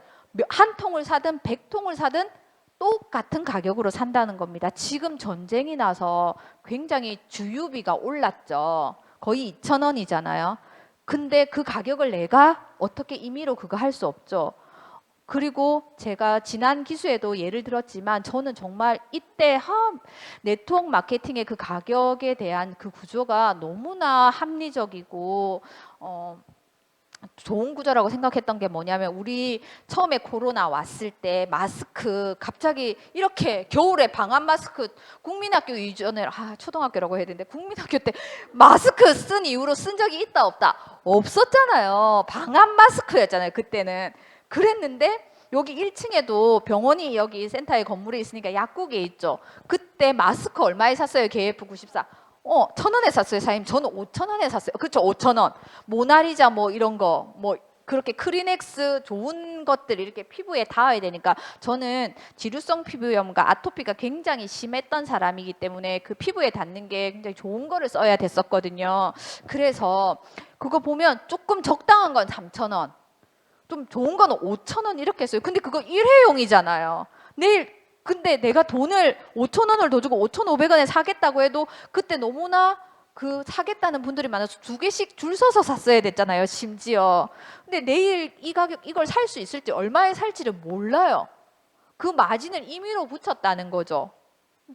한 통을 사든 100통을 사든 똑같은 가격으로 산다는 겁니다. 지금 전쟁이 나서 굉장히 주유비가 올랐죠. 거의 2,000원이잖아요. 근데 그 가격을 내가 어떻게 임의로 그거 할 수 없죠. 그리고 제가 지난 기수에도 예를 들었지만 저는 정말 이때 네트워크 마케팅의 그 가격에 대한 그 구조가 너무나 합리적이고 좋은 구조라고 생각했던 게 뭐냐면 우리 처음에 코로나 왔을 때 마스크 갑자기 이렇게 겨울에 방한 마스크 국민학교 이전에 초등학교라고 해야 되는데 국민학교 때 마스크 쓴 이후로 쓴 적이 있다 없다? 없었잖아요. 방한 마스크였잖아요. 그때는. 그랬는데 여기 1층에도 병원이 여기 센터에 건물에 있으니까 약국에 있죠. 그때 마스크 얼마에 샀어요? KF94. 1,000원에 샀어요, 사장님. 저는 5,000원에 샀어요. 그렇죠, 5,000원. 모나리자 뭐 이런 거, 뭐 그렇게 크리넥스 좋은 것들 이렇게 피부에 닿아야 되니까 저는 지루성 피부염과 아토피가 굉장히 심했던 사람이기 때문에 그 피부에 닿는 게 굉장히 좋은 거를 써야 됐었거든요. 그래서 그거 보면 조금 적당한 건 3,000원, 좀 좋은 거는 5,000원 이렇게 했어요. 근데 그거 일회용이잖아요. 내일 근데 내가 돈을 5,000원을 더 주고 5,500원에 사겠다고 해도 그때 너무나 그 사겠다는 분들이 많아서 2개씩 줄 서서 샀어야 됐잖아요. 심지어. 근데 내일 이 가격 이걸 살 수 있을지 얼마에 살지를 몰라요. 그 마진을 임의로 붙였다는 거죠.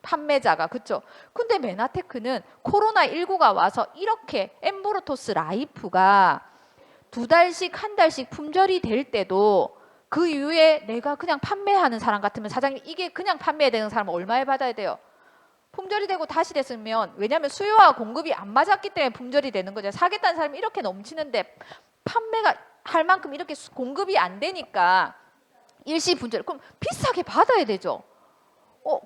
판매자가. 그렇죠? 근데 메나테크는 코로나19가 와서 이렇게 엠보로토스 라이프가 2달씩 1달씩 품절이 될 때도 그 이후에 내가 그냥 판매하는 사람 같으면 사장님 이게 그냥 판매되는 사람은 얼마에 받아야 돼요? 품절이 되고 다시 됐으면 왜냐하면 수요와 공급이 안 맞았기 때문에 품절이 되는 거죠. 사겠다는 사람이 이렇게 넘치는데 판매가 할 만큼 이렇게 공급이 안 되니까 일시 분절. 그럼 비싸게 받아야 되죠.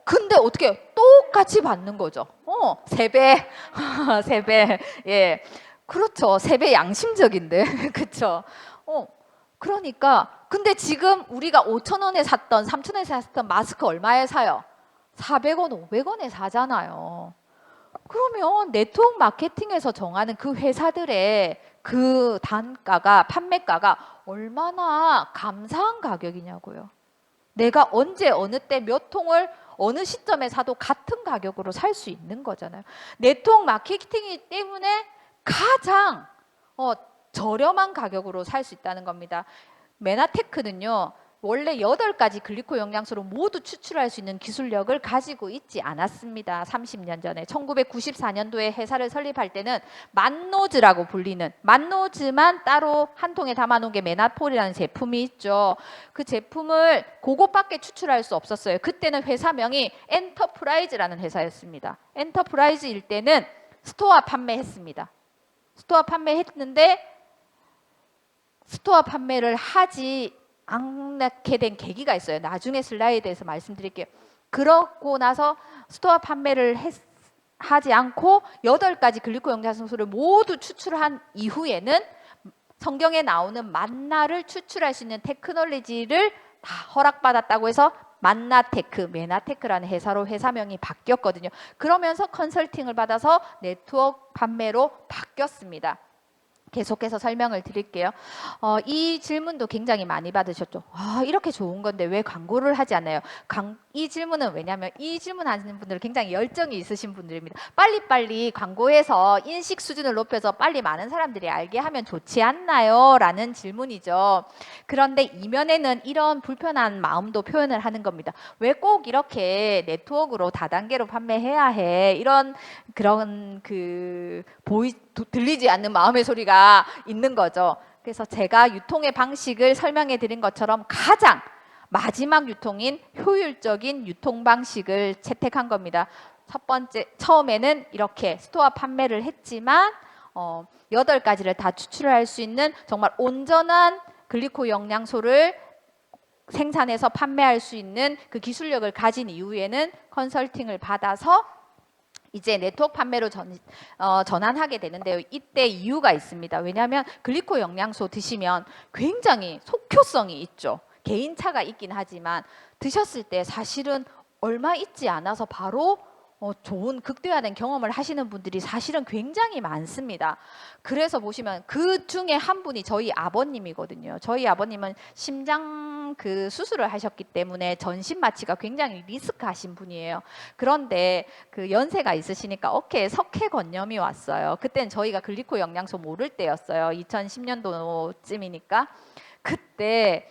근데 어떻게 똑같이 받는 거죠. 3배. 3배. 예. 그렇죠. 3배 양심적인데. 그렇죠. 그러니까 근데 지금 우리가 5,000원에 샀던 3,000원에 샀던 마스크 얼마에 사요? 400원, 500원에 사잖아요. 그러면 네트워크 마케팅에서 정하는 그 회사들의 그 단가가 판매가가 얼마나 감사한 가격이냐고요. 내가 언제 어느 때 몇 통을 어느 시점에 사도 같은 가격으로 살 수 있는 거잖아요. 네트워크 마케팅이기 때문에 가장 저렴한 가격으로 살 수 있다는 겁니다. 메나테크는요. 원래 8가지 글리코 영양소를 모두 추출할 수 있는 기술력을 가지고 있지 않았습니다. 30년 전에 1994년도에 회사를 설립할 때는 만노즈라고 불리는 만노즈만 따로 한 통에 담아놓은 게 메나폴이라는 제품이 있죠. 그 제품을 그것밖에 추출할 수 없었어요. 그때는 회사명이 엔터프라이즈라는 회사였습니다. 엔터프라이즈일 때는 스토어 판매했습니다. 스토어 판매했는데 스토어 판매를 하지 않게 된 계기가 있어요. 나중에 슬라이드에서 말씀드릴게요. 그러고 나서 스토어 판매를 하지 않고 8가지 글리코 영양소를 모두 추출한 이후에는 성경에 나오는 만나를 추출할 수 있는 테크놀로지를 다 허락받았다고 해서 만나테크, 메나테크라는 회사로 회사명이 바뀌었거든요. 그러면서 컨설팅을 받아서 네트워크 판매로 바뀌었습니다. 계속해서 설명을 드릴게요. 이 질문도 굉장히 많이 받으셨죠. 이렇게 좋은 건데 왜 광고를 하지 않나요? 이 질문은 왜냐하면 이 질문 하시는 분들은 굉장히 열정이 있으신 분들입니다. 빨리빨리 광고에서 인식 수준을 높여서 빨리 많은 사람들이 알게 하면 좋지 않나요? 라는 질문이죠. 그런데 이면에는 이런 불편한 마음도 표현을 하는 겁니다. 왜 꼭 이렇게 네트워크로 다단계로 판매해야 해? 그런 들리지 않는 마음의 소리가 있는 거죠. 그래서 제가 유통의 방식을 설명해 드린 것처럼 가장 마지막 유통인 효율적인 유통 방식을 채택한 겁니다. 첫 번째, 처음에는 이렇게 스토어 판매를 했지만 8가지를 다 추출할 수 있는 정말 온전한 글리코 영양소를 생산해서 판매할 수 있는 그 기술력을 가진 이후에는 컨설팅을 받아서 이제 네트워크 판매로 전환하게 되는데요. 이때 이유가 있습니다. 왜냐하면 글리코 영양소 드시면 굉장히 속효성이 있죠. 개인차가 있긴 하지만 드셨을 때 사실은 얼마 있지 않아서 바로 좋은 극대화된 경험을 하시는 분들이 사실은 굉장히 많습니다. 그래서 보시면 그 중에 한 분이 저희 아버님이거든요. 저희 아버님은 심장 수술을 하셨기 때문에 전신 마취가 굉장히 리스크하신 분이에요. 그런데 그 연세가 있으시니까 어깨에 석회건염이 왔어요. 그때는 저희가 글리코 영양소 모를 때였어요. 2010년도쯤이니까. 그때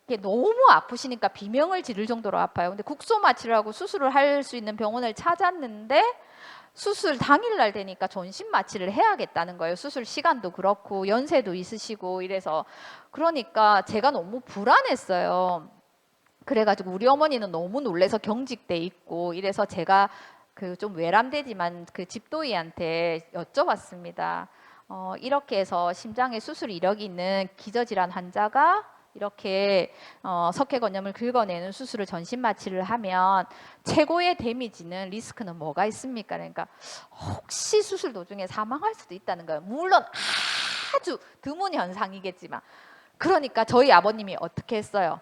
이게 너무 아프시니까 비명을 지를 정도로 아파요. 근데 국소 마취를 하고 수술을 할 수 있는 병원을 찾았는데 수술 당일날 되니까 전신 마취를 해야겠다는 거예요. 수술 시간도 그렇고 연세도 있으시고 이래서 그러니까 제가 너무 불안했어요. 그래가지고 우리 어머니는 너무 놀래서 경직돼 있고 이래서 제가 좀 외람되지만 그 집도이한테 여쭤봤습니다. 이렇게 해서 심장에 수술 이력이 있는 기저질환 환자가 이렇게 석회건염을 긁어내는 수술을 전신 마취를 하면 최고의 데미지는 리스크는 뭐가 있습니까? 그러니까 혹시 수술 도중에 사망할 수도 있다는 거예요. 물론 아주 드문 현상이겠지만 그러니까 저희 아버님이 어떻게 했어요?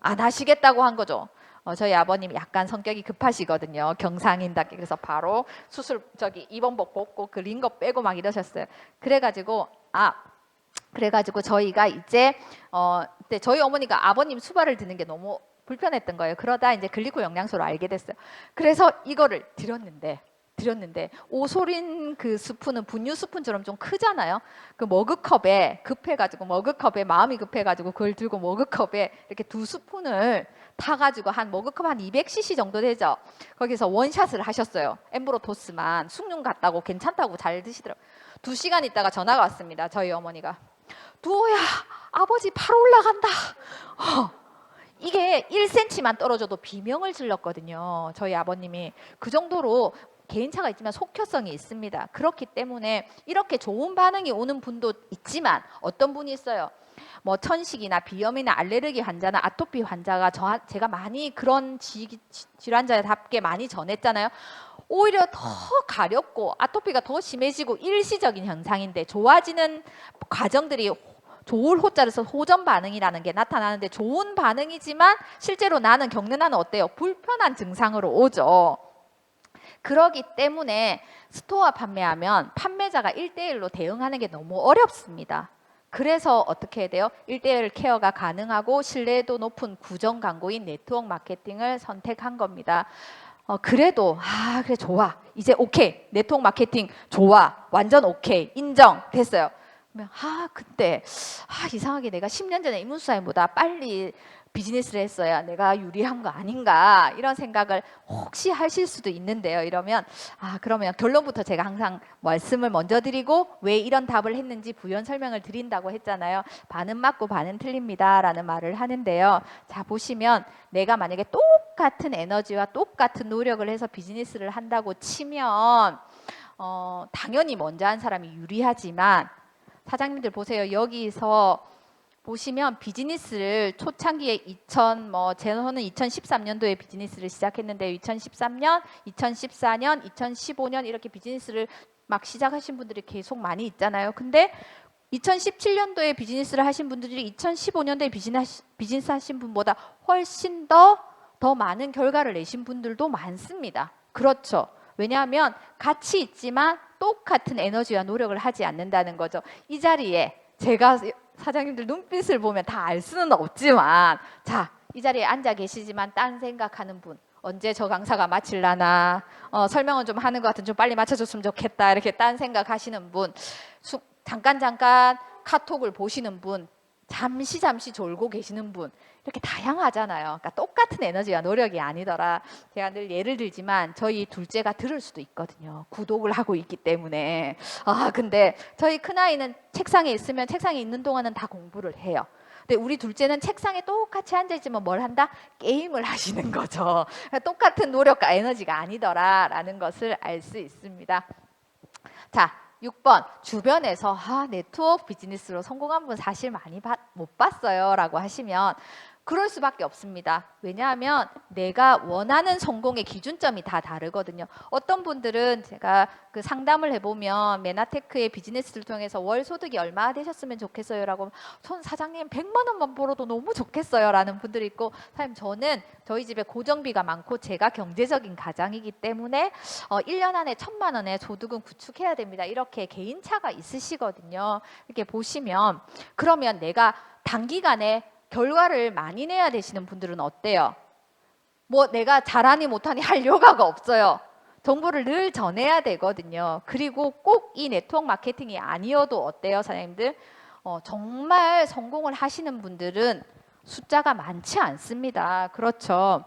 안 하시겠다고 한 거죠. 저희 아버님이 약간 성격이 급하시거든요. 경상인답게. 그래서 바로 수술 입원복 벗고 그린 거 빼고 막 이러셨어요. 그래가지고 저희가 이제 그때 저희 어머니가 아버님 수발을 드는 게 너무 불편했던 거예요. 그러다 이제 글리코 영양소를 알게 됐어요. 그래서 이거를 드렸는데 오소린 그 스푼은 분유 스푼처럼 좀 크잖아요. 그 머그컵에 마음이 급해가지고 그걸 들고 머그컵에 이렇게 2스푼을 타가지고 한 머그컵 한 200cc 정도 되죠. 거기서 원샷을 하셨어요. 엠브로토스만 숭늉 같다고 괜찮다고 잘 드시더라고요. 2시간 있다가 전화가 왔습니다. 저희 어머니가 두호야 아버지 팔 올라간다. 이게 1cm만 떨어져도 비명을 질렀거든요. 저희 아버님이 그 정도로 개인차가 있지만 속효성이 있습니다. 그렇기 때문에 이렇게 좋은 반응이 오는 분도 있지만 어떤 분이 있어요. 뭐 천식이나 비염이나 알레르기 환자나 아토피 환자가 제가 많이 그런 질환자답게 많이 전했잖아요. 오히려 더 가렵고 아토피가 더 심해지고 일시적인 현상인데 좋아지는 과정들이 좋을 호자를 써서 호전 반응이라는 게 나타나는데 좋은 반응이지만 실제로 겪는 한은 어때요? 불편한 증상으로 오죠. 그러기 때문에 스토어 판매하면 판매자가 1대1로 대응하는 게 너무 어렵습니다. 그래서 어떻게 해야 돼요? 1대1 케어가 가능하고 신뢰도 높은 구정 광고인 네트워크 마케팅을 선택한 겁니다. 그래도 그래 좋아 이제 오케이 네트워크 마케팅 좋아 완전 오케이 인정 됐어요. 그때 이상하게 내가 10년 전에 이문수사님보다 빨리 비즈니스를 했어야 내가 유리한 거 아닌가 이런 생각을 혹시 하실 수도 있는데요. 이러면 그러면 결론부터 제가 항상 말씀을 먼저 드리고 왜 이런 답을 했는지 부연 설명을 드린다고 했잖아요. 반은 맞고 반은 틀립니다 라는 말을 하는데요. 자 보시면 내가 만약에 똑같은 에너지와 똑같은 노력을 해서 비즈니스를 한다고 치면 당연히 먼저 한 사람이 유리하지만 사장님들 보세요. 여기서 보시면 비즈니스를 초창기에 저는 2013년도에 비즈니스를 시작했는데 2013년, 2014년, 2015년 이렇게 비즈니스를 막 시작하신 분들이 계속 많이 있잖아요. 근데 2017년도에 비즈니스를 하신 분들이 2015년도에 비즈니스 하신 분보다 훨씬 더 많은 결과를 내신 분들도 많습니다. 그렇죠. 왜냐하면 같이 있지만 똑같은 에너지와 노력을 하지 않는다는 거죠. 이 자리에 제가 사장님들 눈빛을 보면 다 알 수는 없지만, 자, 이 자리에 앉아 계시지만 딴 생각하는 분, 언제 저 강사가 마칠라나, 설명은 좀 하는 것 같은 좀 빨리 맞춰줬으면 좋겠다, 이렇게 딴 생각하시는 분, 잠깐 카톡을 보시는 분, 잠시 졸고 계시는 분, 이렇게 다양하잖아요. 그러니까 똑같은 에너지와 노력이 아니더라. 제가 늘 예를 들지만 저희 둘째가 들을 수도 있거든요. 구독을 하고 있기 때문에. 근데 저희 큰아이는 책상에 있으면 책상에 있는 동안은 다 공부를 해요. 근데 우리 둘째는 책상에 똑같이 앉아있지만 뭘 한다? 게임을 하시는 거죠. 똑같은 노력과 에너지가 아니더라라는 것을 알 수 있습니다. 자, 6번, 주변에서 네트워크 비즈니스로 성공한 분 사실 많이 못 봤어요 라고 하시면 그럴 수밖에 없습니다. 왜냐하면 내가 원하는 성공의 기준점이 다 다르거든요. 어떤 분들은 제가 그 상담을 해보면 메나테크의 비즈니스를 통해서 월 소득이 얼마 되셨으면 좋겠어요 라고 하면 전 사장님 100만 원만 벌어도 너무 좋겠어요 라는 분들이 있고, 사장님 저는 저희 집에 고정비가 많고 제가 경제적인 가장이기 때문에 1년 안에 1,000만 원의 소득은 구축해야 됩니다. 이렇게 개인차가 있으시거든요. 이렇게 보시면 그러면 내가 단기간에 결과를 많이 내야 되시는 분들은 어때요? 뭐 내가 잘하니 못하니 할 여가가 없어요. 정보를 늘 전해야 되거든요. 그리고 꼭 이 네트워크 마케팅이 아니어도 어때요, 사장님들? 정말 성공을 하시는 분들은 숫자가 많지 않습니다. 그렇죠.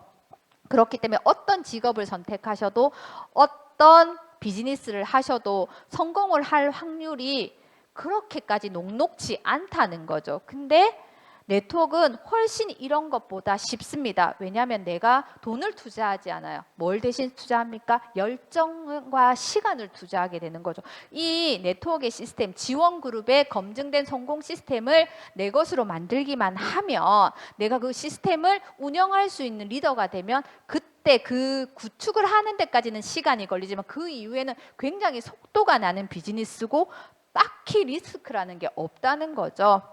그렇기 때문에 어떤 직업을 선택하셔도 어떤 비즈니스를 하셔도 성공을 할 확률이 그렇게까지 녹록지 않다는 거죠. 근데 네트워크는 훨씬 이런 것보다 쉽습니다. 왜냐하면 내가 돈을 투자하지 않아요. 뭘 대신 투자합니까? 열정과 시간을 투자하게 되는 거죠. 이 네트워크의 시스템, 지원그룹의 검증된 성공 시스템을 내 것으로 만들기만 하면 내가 그 시스템을 운영할 수 있는 리더가 되면 그때 그 구축을 하는 데까지는 시간이 걸리지만 그 이후에는 굉장히 속도가 나는 비즈니스고 딱히 리스크라는 게 없다는 거죠.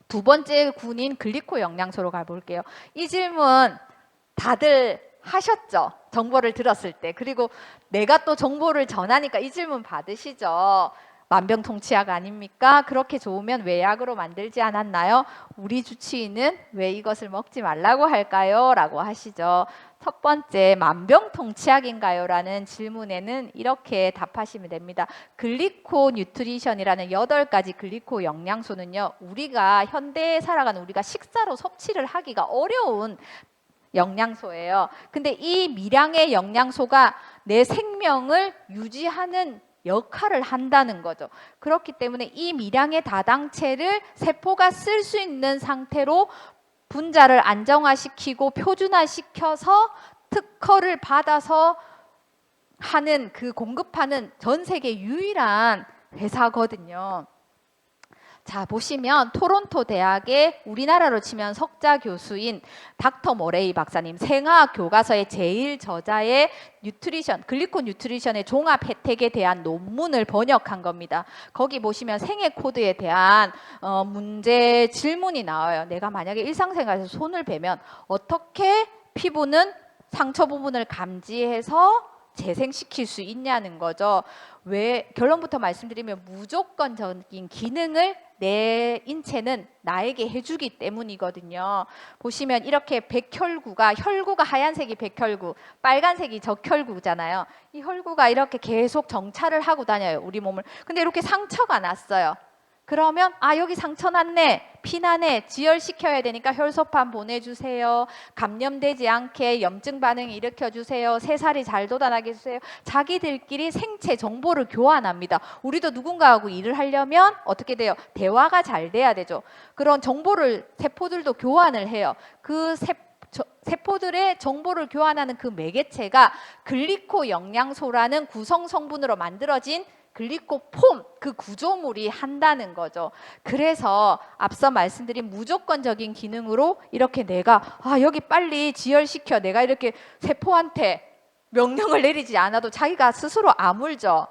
두 번째 군인 글리코 영양소로 가볼게요. 이 질문 다들 하셨죠? 정보를 들었을 때. 그리고 내가 또 정보를 전하니까 이 질문 받으시죠? 만병통치약 아닙니까? 그렇게 좋으면 왜 약으로 만들지 않았나요? 우리 주치의는 왜 이것을 먹지 말라고 할까요? 라고 하시죠. 첫 번째, 만병통치약인가요? 라는 질문에는 이렇게 답하시면 됩니다. 글리코 뉴트리션이라는 8가지 글리코 영양소는요, 우리가 현대에 살아가는 우리가 식사로 섭취를 하기가 어려운 영양소예요. 근데 이 미량의 영양소가 내 생명을 유지하는 역할을 한다는 거죠. 그렇기 때문에 이 미량의 다당체를 세포가 쓸 수 있는 상태로 분자를 안정화시키고 표준화시켜서 특허를 받아서 하는 공급하는 전 세계 유일한 회사거든요. 자, 보시면 토론토 대학의 우리나라로 치면 석자 교수인 닥터 모레이 박사님 생화학 교과서의 제일 저자의 글리코 뉴트리션의 종합 혜택에 대한 논문을 번역한 겁니다. 거기 보시면 생애 코드에 대한 문제 질문이 나와요. 내가 만약에 일상생활에서 손을 베면 어떻게 피부는 상처 부분을 감지해서 재생시킬 수 있냐는 거죠. 왜 결론부터 말씀드리면 무조건적인 기능을 내 인체는 나에게 해주기 때문이거든요. 보시면 이렇게 백혈구가 혈구가 하얀색이 백혈구, 빨간색이 적혈구잖아요. 이 혈구가 이렇게 계속 정찰을 하고 다녀요, 우리 몸을. 근데 이렇게 상처가 났어요. 그러면 여기 상처 났네, 피나네, 지혈시켜야 되니까 혈소판 보내주세요. 감염되지 않게 염증 반응 일으켜주세요. 새살이 잘 돋아나게 해주세요. 자기들끼리 생체 정보를 교환합니다. 우리도 누군가하고 일을 하려면 어떻게 돼요? 대화가 잘 돼야 되죠. 그런 정보를 세포들도 교환을 해요. 그 세포들의 정보를 교환하는 그 매개체가 글리코 영양소라는 구성 성분으로 만들어진 글리코폼, 그 구조물이 한다는 거죠. 그래서 앞서 말씀드린 무조건적인 기능으로 이렇게 내가 여기 빨리 지혈시켜, 내가 이렇게 세포한테 명령을 내리지 않아도 자기가 스스로 아물죠.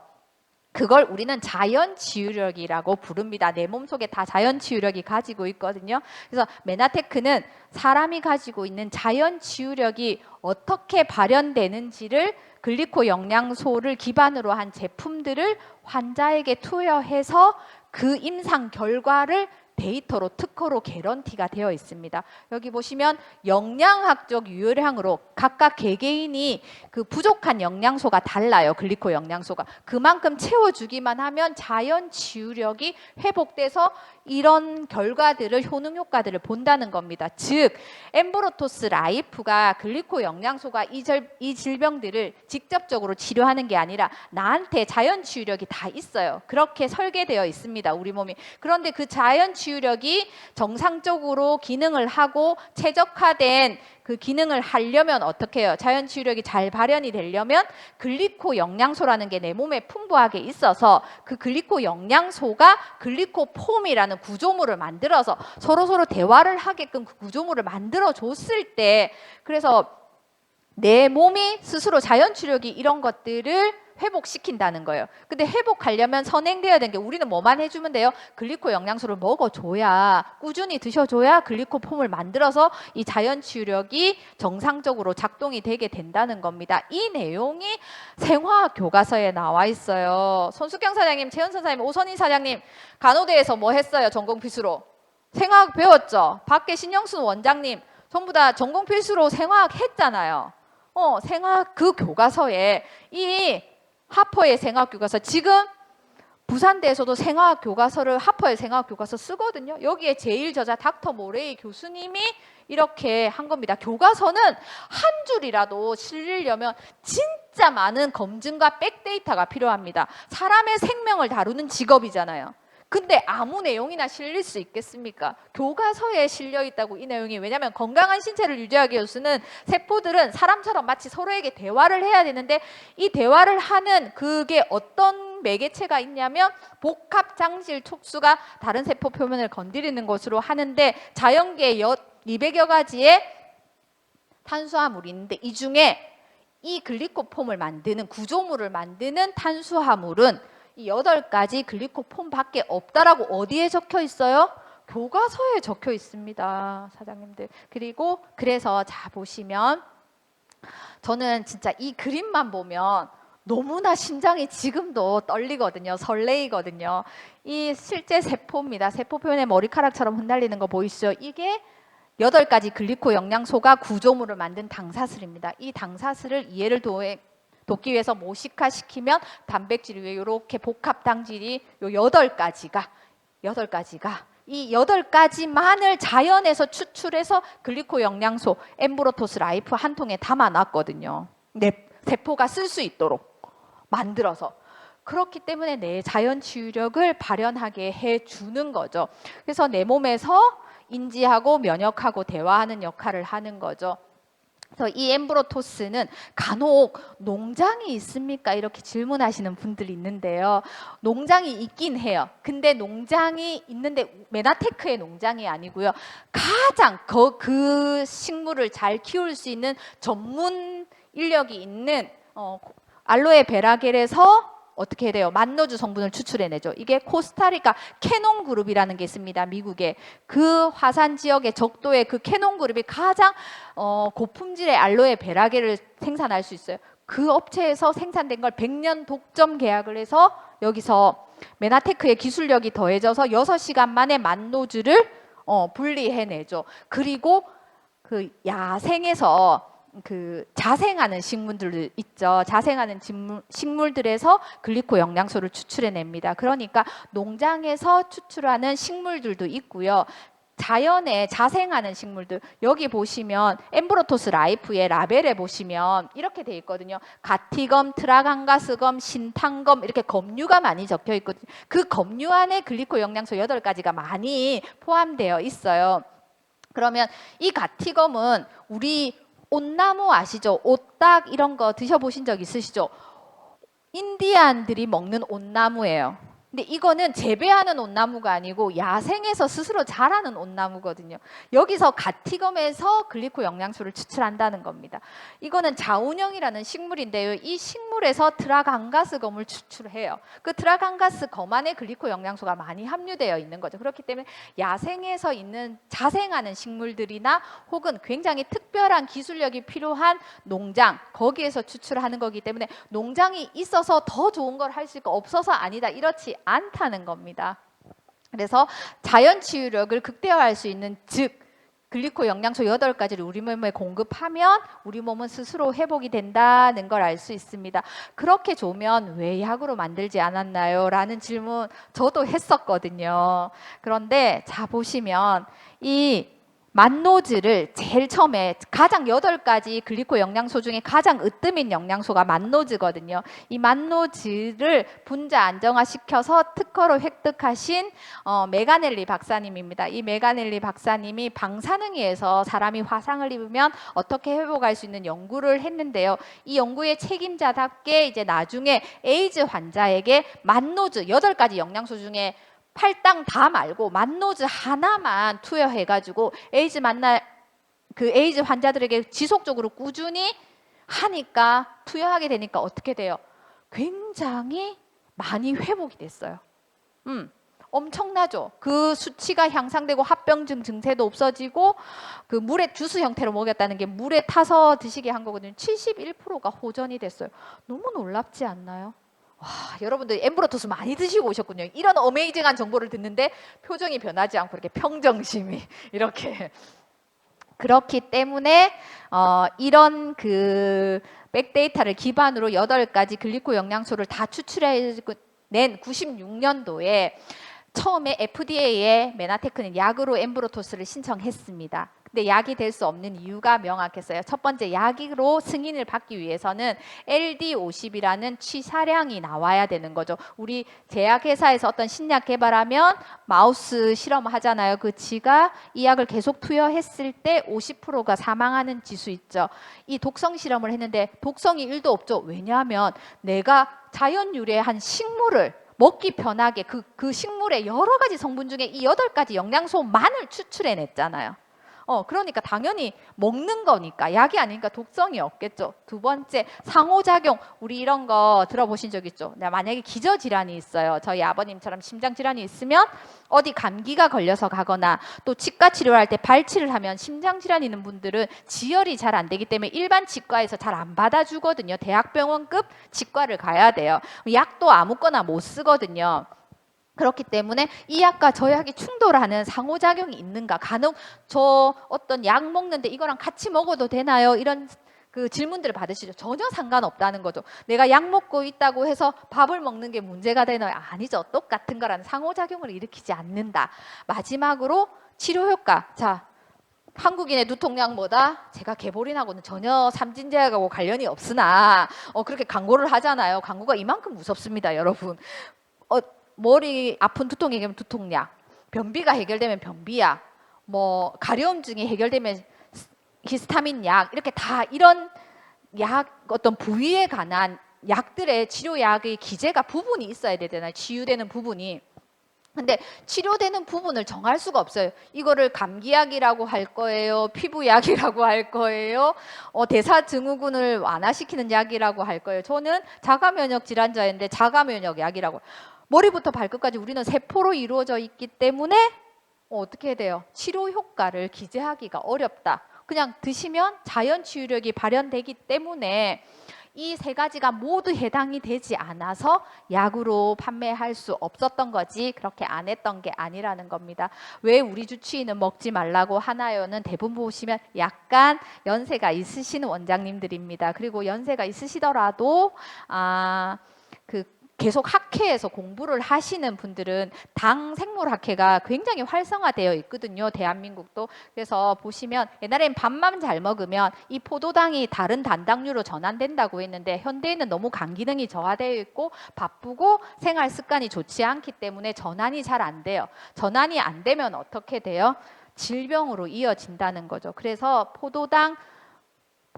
그걸 우리는 자연치유력이라고 부릅니다. 내 몸속에 다 자연치유력이 가지고 있거든요. 그래서 메나테크는 사람이 가지고 있는 자연치유력이 어떻게 발현되는지를 글리코 영양소를 기반으로 한 제품들을 환자에게 투여해서 그 임상 결과를 데이터로 특허로 개런티가 되어 있습니다. 여기 보시면 영양학적 유효량으로 각각 개개인이 그 부족한 영양소가 달라요. 글리코 영양소가. 그만큼 채워주기만 하면 자연 치유력이 회복돼서 이런 결과들을 효능 효과들을 본다는 겁니다. 즉 엠브로토스 라이프가 글리코 영양소가 이 질병들을 직접적으로 치료하는 게 아니라 나한테 자연 치유력이 다 있어요. 그렇게 설계되어 있습니다. 우리 몸이. 그런데 그 자연 치유력이 정상적으로 기능을 하고 최적화된 그 기능을 하려면 어떻게 해요? 자연 치유력이 잘 발현이 되려면 글리코 영양소라는 게 내 몸에 풍부하게 있어서 그 글리코 영양소가 글리코폼이라는 구조물을 만들어서 서로 대화를 하게끔 그 구조물을 만들어 줬을 때 그래서 내 몸이 스스로 자연 치유력이 이런 것들을 회복시킨다는 거예요. 근데 회복하려면 선행되어야 되는 게 우리는 뭐만 해주면 돼요? 글리코 영양소를 먹어줘야 꾸준히 드셔줘야 글리코폼을 만들어서 이 자연 치유력이 정상적으로 작동이 되게 된다는 겁니다. 이 내용이 생화학 교과서에 나와 있어요. 손숙경 사장님, 최은 선사님, 오선희 사장님 간호대에서 뭐 했어요? 전공 필수로 생화학 배웠죠? 밖에 신영순 원장님 전부 다 전공 필수로 생화학 했잖아요. 생화학 그 교과서에 이 하퍼의 생화학 교과서 지금 부산대에서도 생화학 교과서를 하퍼의 생화학 교과서 쓰거든요. 여기에 제1저자 닥터 모레이 교수님이 이렇게 한 겁니다. 교과서는 한 줄이라도 실리려면 진짜 많은 검증과 백데이터가 필요합니다. 사람의 생명을 다루는 직업이잖아요. 근데 아무 내용이나 실릴 수 있겠습니까? 교과서에 실려 있다고 이 내용이. 왜냐하면 건강한 신체를 유지하기 위해서는 세포들은 사람처럼 마치 서로에게 대화를 해야 되는데 이 대화를 하는 그게 어떤 매개체가 있냐면 복합장실 촉수가 다른 세포 표면을 건드리는 것으로 하는데 자연계에 200여 가지의 탄수화물이 있는데 이 중에 이 글리코폼을 만드는 구조물을 만드는 탄수화물은 이 8가지 글리코폼 밖에 없다라고 어디에 적혀 있어요? 교과서에 적혀 있습니다. 사장님들. 그리고 그래서 자 보시면 저는 진짜 이 그림만 보면 너무나 심장이 지금도 떨리거든요. 설레이거든요. 이 실제 세포입니다. 세포 표면에 머리카락처럼 흩날리는 거 보이시죠? 이게 8가지 글리코 영양소가 구조물을 만든 당사슬입니다. 이 당사슬을 이해를 돕기 위해서 모식화시키면 단백질 위에 이렇게 복합당질이 요 8가지가 이 8가지만을 자연에서 추출해서 글리코 영양소 엠브로토스 라이프 한 통에 담아놨거든요. 내 세포가 쓸 수 있도록 만들어서. 그렇기 때문에 내 자연 치유력을 발현하게 해주는 거죠. 그래서 내 몸에서 인지하고 면역하고 대화하는 역할을 하는 거죠. 그래서 이 엠브로토스는 간혹 농장이 있습니까? 이렇게 질문하시는 분들이 있는데요. 농장이 있긴 해요. 근데 농장이 있는데 메나테크의 농장이 아니고요. 가장 그 식물을 잘 키울 수 있는 전문 인력이 있는 알로에 베라겔에서 어떻게 돼요? 만노주 성분을 추출해내죠. 이게 코스타리카 캐논 그룹이라는 게 있습니다. 미국에. 그 화산 지역의 적도의 그 캐논 그룹이 가장 고품질의 알로에 베라겔을 생산할 수 있어요. 그 업체에서 생산된 걸 100년 독점 계약을 해서 여기서 메나테크의 기술력이 더해져서 6시간 만에 만노주를 분리해내죠. 그리고 그 야생에서 그 자생하는 식물들 있죠. 자생하는 식물들에서 글리코 영양소를 추출해냅니다. 그러니까 농장에서 추출하는 식물들도 있고요. 자연에 자생하는 식물들 여기 보시면 엠브로토스 라이프의 라벨에 보시면 이렇게 돼 있거든요. 가티검, 트라간가스검, 신탄검 이렇게 검류가 많이 적혀 있거든요. 그 검류 안에 글리코 영양소 8가지가 많이 포함되어 있어요. 그러면 이 가티검은 우리 옷나무 아시죠? 옷딱 이런 거 드셔보신 적 있으시죠? 인디안들이 먹는 옷나무예요. 근데 이거는 재배하는 온나무가 아니고 야생에서 스스로 자라는 온나무거든요. 여기서 가티검에서 글리코 영양소를 추출한다는 겁니다. 이거는 자운형이라는 식물인데요. 이 식물에서 트라간가스검을 추출해요. 그 트라간가스검 안에 글리코 영양소가 많이 함유되어 있는 거죠. 그렇기 때문에 야생에서 있는 자생하는 식물들이나 혹은 굉장히 특별한 기술력이 필요한 농장, 거기에서 추출하는 거기 때문에 농장이 있어서 더 좋은 걸 할 수 있고 없어서 아니다, 이렇지 않다는 겁니다. 그래서 자연 치유력을 극대화할 수 있는, 즉 글리코 영양소 8가지를 우리 몸에 공급하면 우리 몸은 스스로 회복이 된다는 걸 알 수 있습니다. 그렇게 좋으면 왜 약으로 만들지 않았나요? 라는 질문 저도 했었거든요. 그런데 자 보시면 이 만노즈를 제일 처음에 가장 8가지 글리코 영양소 중에 가장 으뜸인 영양소가 만노즈거든요. 이 만노즈를 분자 안정화시켜서 특허로 획득하신 메가넬리 박사님입니다. 이 메가넬리 박사님이 방사능에서 사람이 화상을 입으면 어떻게 회복할 수 있는 연구를 했는데요. 이 연구의 책임자답게 이제 나중에 에이즈 환자에게 만노즈 8가지 영양소 중에 8당 다 말고 만노즈 하나만 투여해가지고 에이즈 환자들에게 지속적으로 꾸준히 하니까, 투여하게 되니까 어떻게 돼요? 굉장히 많이 회복이 됐어요. 엄청나죠? 그 수치가 향상되고 합병증 증세도 없어지고, 그 물에 주스 형태로 먹였다는 게 물에 타서 드시게 한 거거든요. 71%가 호전이 됐어요. 너무 놀랍지 않나요? 와, 여러분들 엠브로토스 많이 드시고 오셨군요. 이런 어메이징한 정보를 듣는데 표정이 변하지 않고 이렇게 평정심이 이렇게. 그렇기 때문에 이런 그 백데이터를 기반으로 8가지 글리코 영양소를 다 추출해낸 96년도에 처음에 FDA에 메나테크는 약으로 엠브로토스를 신청했습니다. 근데 약이 될 수 없는 이유가 명확했어요. 첫 번째, 약으로 승인을 받기 위해서는 LD50이라는 취사량이 나와야 되는 거죠. 우리 제약회사에서 어떤 신약 개발하면 마우스 실험하잖아요. 그 쥐가 이 약을 계속 투여했을 때 50%가 사망하는 지수 있죠. 이 독성 실험을 했는데 독성이 1도 없죠. 왜냐하면 내가 자연 유래한 식물을 먹기 편하게 그 식물의 여러 가지 성분 중에 이 8가지 영양소만을 추출해냈잖아요. 그러니까 당연히 먹는 거니까, 약이 아니니까 독성이 없겠죠. 두 번째, 상호작용. 우리 이런 거 들어보신 적 있죠? 만약에 기저질환이 있어요. 저희 아버님처럼 심장질환이 있으면 어디 감기가 걸려서 가거나 또 치과 치료할 때 발치를 하면 심장질환 있는 분들은 지혈이 잘 안 되기 때문에 일반 치과에서 잘 안 받아주거든요. 대학병원급 치과를 가야 돼요. 약도 아무거나 못 쓰거든요. 그렇기 때문에 이 약과 저 약이 충돌하는 상호작용이 있는가, 간혹 저 어떤 약 먹는데 이거랑 같이 먹어도 되나요? 이런 그 질문들을 받으시죠. 전혀 상관없다는 거죠. 내가 약 먹고 있다고 해서 밥을 먹는 게 문제가 되나요? 아니죠. 똑같은 거라는 상호작용을 일으키지 않는다. 마지막으로 치료 효과. 자, 한국인의 두통약보다 제가 개보린하고는 전혀 삼진제약하고 관련이 없으나 그렇게 광고를 하잖아요. 광고가 이만큼 무섭습니다, 여러분. 머리 아픈 두통이 해결되면 두통약, 변비가 해결되면 변비약, 뭐 가려움증이 해결되면 히스타민 약, 이렇게 다 이런 약, 어떤 부위에 관한 약들의 치료약의 기재가 부분이 있어야 되잖아요. 치유되는 부분이. 근데 치료되는 부분을 정할 수가 없어요. 이거를 감기약이라고 할 거예요, 피부약이라고 할 거예요, 대사증후군을 완화시키는 약이라고 할 거예요. 저는 자가면역 질환자인데 자가면역 약이라고. 머리부터 발끝까지 우리는 세포로 이루어져 있기 때문에 어떻게 해야 돼요? 치료 효과를 기재하기가 어렵다. 그냥 드시면 자연 치유력이 발현되기 때문에 이 3가지가 모두 해당이 되지 않아서 약으로 판매할 수 없었던 거지, 그렇게 안 했던 게 아니라는 겁니다. 왜 우리 주치의는 먹지 말라고 하나요는 대부분 보시면 약간 연세가 있으신 원장님들입니다. 그리고 연세가 있으시더라도 계속 학회에서 공부를 하시는 분들은 당 생물학회가 굉장히 활성화되어 있거든요. 대한민국도. 그래서 보시면 옛날엔 밥만 잘 먹으면 이 포도당이 다른 단당류로 전환된다고 했는데 현대에는 너무 간 기능이 저하되어 있고 바쁘고 생활 습관이 좋지 않기 때문에 전환이 잘 안 돼요. 전환이 안 되면 어떻게 돼요? 질병으로 이어진다는 거죠. 그래서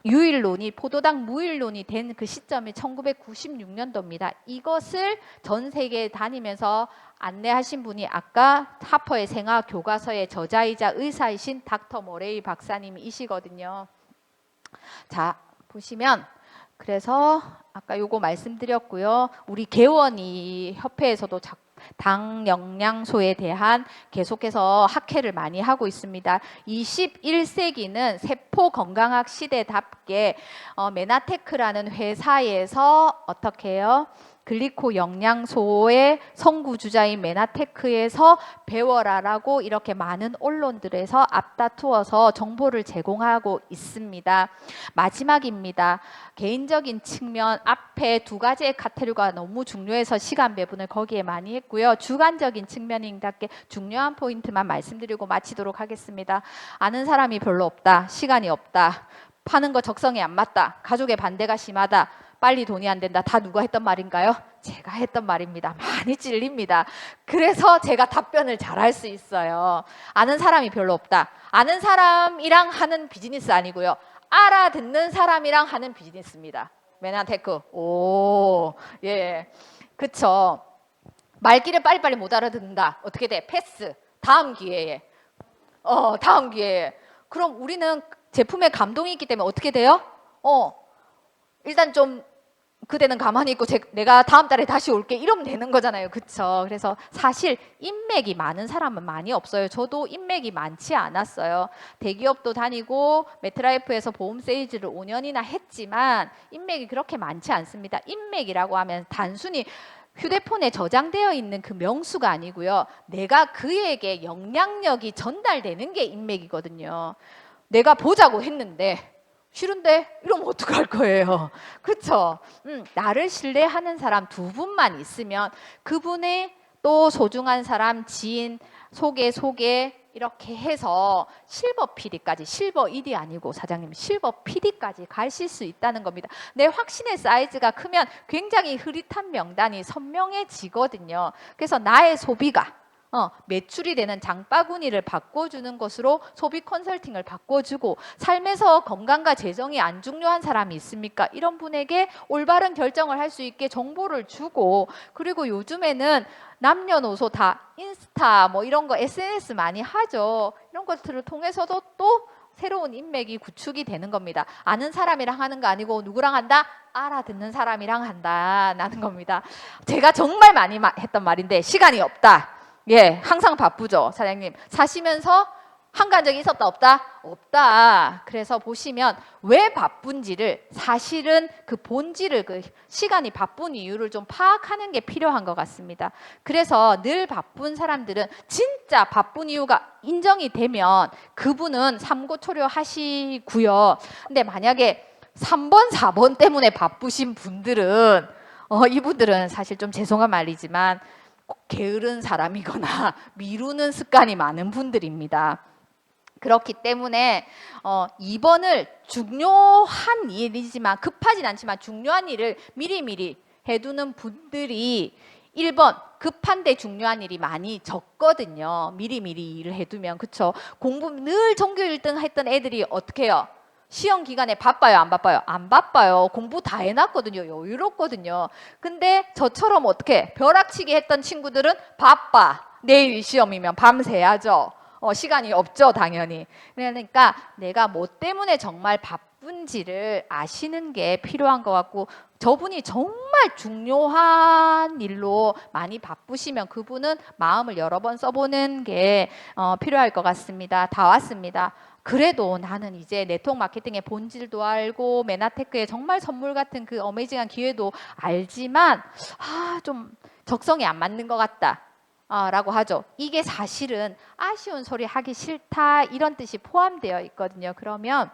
유일론이 포도당 무일론이 된 그 시점이 1996년도입니다. 이것을 전 세계에 다니면서 안내하신 분이 아까 하퍼의 생화 교과서의 저자이자 의사이신 닥터 모레이 박사님이시거든요. 자, 보시면 그래서 아까 요거 말씀드렸고요. 우리 개원이 협회에서도 당 영양소에 대한 계속해서 학회를 많이 하고 있습니다. 21세기는 세포 건강학 시대답게 메나테크라는 회사에서 어떻게 해요? 글리코 영양소의 선구주자인 메나테크에서 배워라라고 이렇게 많은 언론들에서 앞다투어서 정보를 제공하고 있습니다. 마지막입니다. 개인적인 측면 앞에 두 가지의 카테고리가 너무 중요해서 시간 배분을 거기에 많이 했고요. 주관적인 측면인답게 중요한 포인트만 말씀드리고 마치도록 하겠습니다. 아는 사람이 별로 없다. 시간이 없다. 파는 거 적성에 안 맞다. 가족의 반대가 심하다. 빨리 돈이 안 된다. 다 누가 했던 말인가요? 제가 했던 말입니다. 많이 찔립니다. 그래서 제가 답변을 잘할 수 있어요. 아는 사람이 별로 없다. 아는 사람이랑 하는 비즈니스 아니고요. 알아듣는 사람이랑 하는 비즈니스입니다. 메나테크. 오, 예, 그쵸. 말귀를 빨리빨리 못 알아듣는다. 어떻게 돼? 패스. 다음 기회에. 다음 기회에. 그럼 우리는 제품에 감동이 있기 때문에 어떻게 돼요? 일단 좀 그대는 가만히 있고 내가 다음 달에 다시 올게 이러면 되는 거잖아요. 그쵸? 그래서 사실 인맥이 많은 사람은 많이 없어요. 저도 인맥이 많지 않았어요. 대기업도 다니고 메트라이프에서 보험 세일즈를 5년이나 했지만 인맥이 그렇게 많지 않습니다. 인맥이라고 하면 단순히 휴대폰에 저장되어 있는 그 명수가 아니고요. 내가 그에게 영향력이 전달되는 게 인맥이거든요. 내가 보자고 했는데 싫은데? 이러면 어떡할 거예요? 그렇죠? 나를 신뢰하는 사람 두 분만 있으면 그분의 또 소중한 사람, 지인, 소개 이렇게 해서 실버 PD까지, 실버 1이 아니고 사장님 실버 PD까지 가실 수 있다는 겁니다. 내 확신의 사이즈가 크면 굉장히 흐릿한 명단이 선명해지거든요. 그래서 나의 소비가 매출이 되는 장바구니를 바꿔주는 것으로 소비 컨설팅을 바꿔주고 삶에서 건강과 재정이 안 중요한 사람이 있습니까? 이런 분에게 올바른 결정을 할 수 있게 정보를 주고 그리고 요즘에는 남녀노소 다 인스타 뭐 이런 거 SNS 많이 하죠. 이런 것들을 통해서도 또 새로운 인맥이 구축이 되는 겁니다. 아는 사람이랑 하는 거 아니고 누구랑 한다? 알아듣는 사람이랑 한다라는 겁니다. 제가 정말 많이 했던 말인데 시간이 없다. 예, 항상 바쁘죠, 사장님. 사시면서 한가한 적이 있었다, 없다? 없다. 그래서 보시면 왜 바쁜지를 사실은 그 본질을 그 시간이 바쁜 이유를 좀 파악하는 게 필요한 것 같습니다. 그래서 늘 바쁜 사람들은 진짜 바쁜 이유가 인정이 되면 그분은 삼고초려 하시고요. 근데 만약에 3번, 4번 때문에 바쁘신 분들은 이분들은 사실 좀 죄송한 말이지만 게으른 사람이거나 미루는 습관이 많은 분들입니다. 그렇기 때문에 2번을 중요한 일이지만 급하진 않지만 중요한 일을 미리미리 해두는 분들이 1번 급한데 중요한 일이 많이 적거든요. 미리미리 일을 해두면. 그쵸? 공부 늘 전교 1등 했던 애들이 어떻게 해요? 시험 기간에 바빠요, 안 바빠요? 안 바빠요. 공부 다 해놨거든요. 여유롭거든요. 근데 저처럼 어떻게 벼락치기 했던 친구들은 바빠. 내일 시험이면 밤새야죠. 시간이 없죠, 당연히. 그러니까 내가 뭐 때문에 정말 바쁜지를 아시는 게 필요한 것 같고 저분이 정말 중요한 일로 많이 바쁘시면 그분은 마음을 여러 번 써보는 게 필요할 것 같습니다. 다 왔습니다. 그래도 나는 이제 네트워크 마케팅의 본질도 알고 메나테크의 정말 선물 같은 그 어메이징한 기회도 알지만 좀 적성이 안 맞는 것 같다. 라고 하죠. 이게 사실은 아쉬운 소리 하기 싫다 이런 뜻이 포함되어 있거든요. 그러면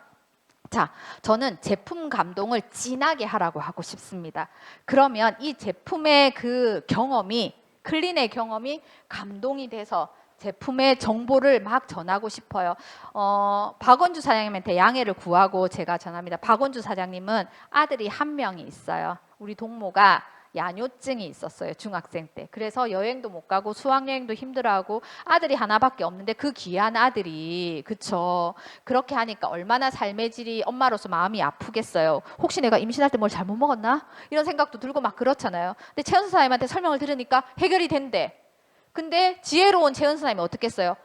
자, 저는 제품 감동을 진하게 하라고 하고 싶습니다. 그러면 이 제품의 그 경험이 클린의 경험이 감동이 돼서 제품의 정보를 막 전하고 싶어요. 박원주 사장님한테 양해를 구하고 제가 전합니다. 박원주 사장님은 아들이 한 명이 있어요. 우리 동모가 야뇨증이 있었어요. 중학생 때. 그래서 여행도 못 가고 수학여행도 힘들어하고 아들이 하나밖에 없는데 그 귀한 아들이 그쵸. 그렇게 하니까 얼마나 삶의 질이 엄마로서 마음이 아프겠어요. 혹시 내가 임신할 때 뭘 잘못 먹었나? 이런 생각도 들고 막 그렇잖아요. 근데 최은수 선생님한테 설명을 들으니까 해결이 된대. 근데 지혜로운 최은수 선생님이 어떻게 했어요?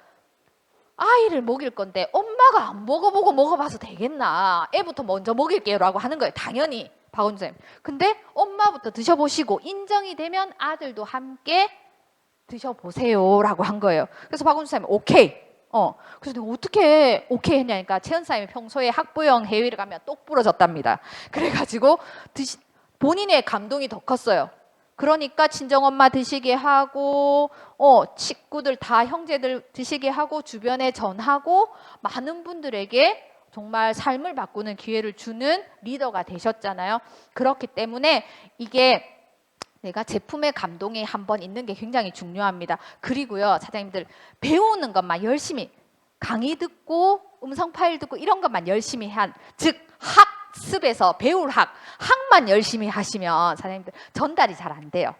아이를 먹일 건데 엄마가 안 먹어보고 먹어봐서 되겠나? 애부터 먼저 먹일게요 라고 하는 거예요. 당연히 박원주 선생님. 근데 엄마부터 드셔보시고 인정이 되면 아들도 함께 드셔보세요 라고 한 거예요. 그래서 박원주 선생님 오케이. 그래서 내가 어떻게 오케이 했냐니까 최은 선생님이 평소에 학부형 해외를 가면 똑 부러졌답니다. 그래가지고 본인의 감동이 더 컸어요. 그러니까 친정엄마 드시게 하고 친구들 다 형제들 드시게 하고 주변에 전하고 많은 분들에게 정말 삶을 바꾸는 기회를 주는 리더가 되셨잖아요. 그렇기 때문에 이게 내가 제품의 감동이 한번 있는 게 굉장히 중요합니다. 그리고요, 사장님들 배우는 것만 열심히 강의 듣고 음성 파일 듣고 이런 것만 열심히 즉 학습에서 배울 학만 열심히 하시면 사장님들 전달이 잘 안 돼요.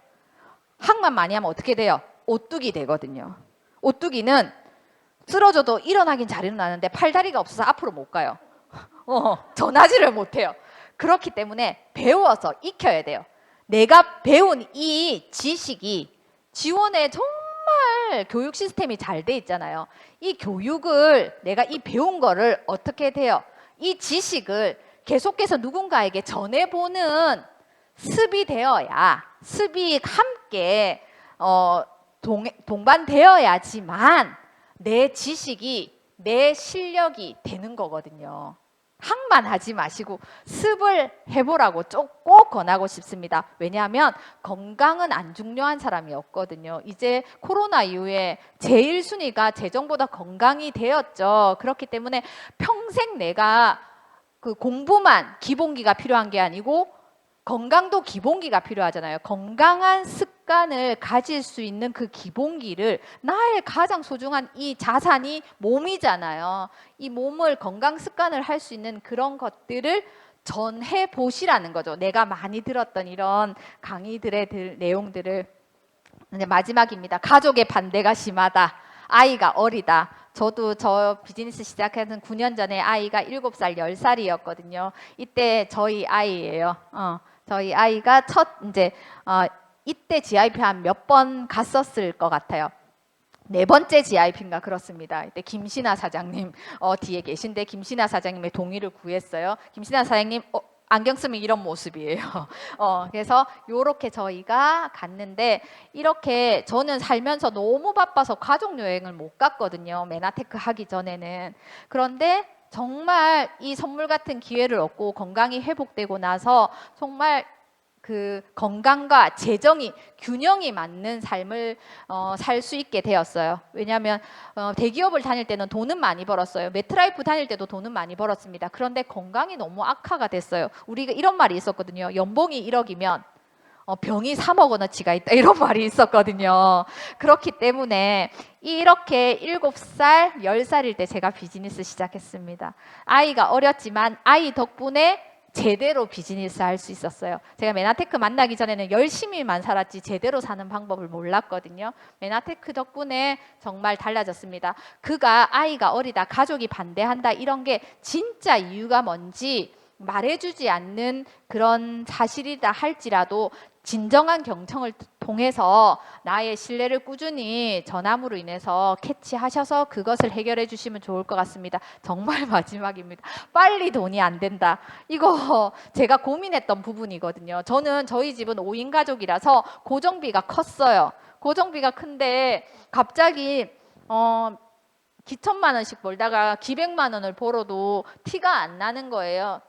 학만 많이 하면 어떻게 돼요? 오뚜기 되거든요. 오뚜기는 쓰러져도 일어나긴 잘 일어나는데 팔다리가 없어서 앞으로 못 가요. 전하지를 못해요. 그렇기 때문에 배워서 익혀야 돼요. 내가 배운 이 지식이 지원에 정말 교육 시스템이 잘 돼 있잖아요. 이 교육을 내가 이 배운 거를 어떻게 돼요? 이 지식을 계속해서 누군가에게 전해보는 습이 되어야 습이 함께 동반되어야지만 내 지식이 내 실력이 되는 거거든요. 학만 하지 마시고 습을 해보라고 꼭 권하고 싶습니다. 왜냐하면 건강은 안 중요한 사람이 없거든요. 이제 코로나 이후에 제일 순위가 재정보다 건강이 되었죠. 그렇기 때문에 평생 내가 그 공부만 기본기가 필요한 게 아니고 건강도 기본기가 필요하잖아요. 건강한 습관을 가질 수 있는 그 기본기를 나의 가장 소중한 이 자산이 몸이잖아요. 이 몸을 건강 습관을 할 수 있는 그런 것들을 전해 보시라는 거죠. 내가 많이 들었던 이런 강의들의 내용들을. 이제 마지막입니다. 가족의 반대가 심하다. 아이가 어리다. 저도 저 비즈니스 시작하는 9년 전에 아이가 7살, 10살이었거든요. 이때 저희 아이예요. 저희 아이가 이때 GIP 한 몇 번 갔었을 것 같아요. 4번째 GIP인가 그렇습니다. 이때 김신아 사장님 뒤에 계신데 김신아 사장님의 동의를 구했어요. 김신아 사장님 안경 쓰면 이런 모습이에요. 그래서 요렇게 저희가 갔는데 이렇게 저는 살면서 너무 바빠서 가족 여행을 못 갔거든요. 메나테크 하기 전에는. 그런데 정말 이 선물 같은 기회를 얻고 건강이 회복되고 나서 정말 그 건강과 재정이 균형이 맞는 삶을 살 수 있게 되었어요. 왜냐하면 대기업을 다닐 때는 돈은 많이 벌었어요. 메트라이프 다닐 때도 돈은 많이 벌었습니다. 그런데 건강이 너무 악화가 됐어요. 우리가 이런 말이 있었거든요. 연봉이 1억이면 병이 3억 원어치가 있다 이런 말이 있었거든요. 그렇기 때문에 이렇게 7살, 10살일 때 제가 비즈니스 시작했습니다. 아이가 어렸지만 아이 덕분에 제대로 비즈니스 할 수 있었어요. 제가 메나테크 만나기 전에는 열심히만 살았지 제대로 사는 방법을 몰랐거든요. 메나테크 덕분에 정말 달라졌습니다. 아이가 어리다, 가족이 반대한다 이런 게 진짜 이유가 뭔지 말해주지 않는 그런 사실이다 할지라도 진정한 경청을 통해서 나의 신뢰를 꾸준히 전함으로 인해서 캐치하셔서 그것을 해결해 주시면 좋을 것 같습니다. 정말 마지막입니다. 빨리 돈이 안 된다. 이거 제가 고민했던 부분이거든요. 저희 집은 5인 가족이라서 고정비가 컸어요. 고정비가 큰데 갑자기 기천만 원씩 벌다가 기백만 원을 벌어도 티가 안 나는 거예요.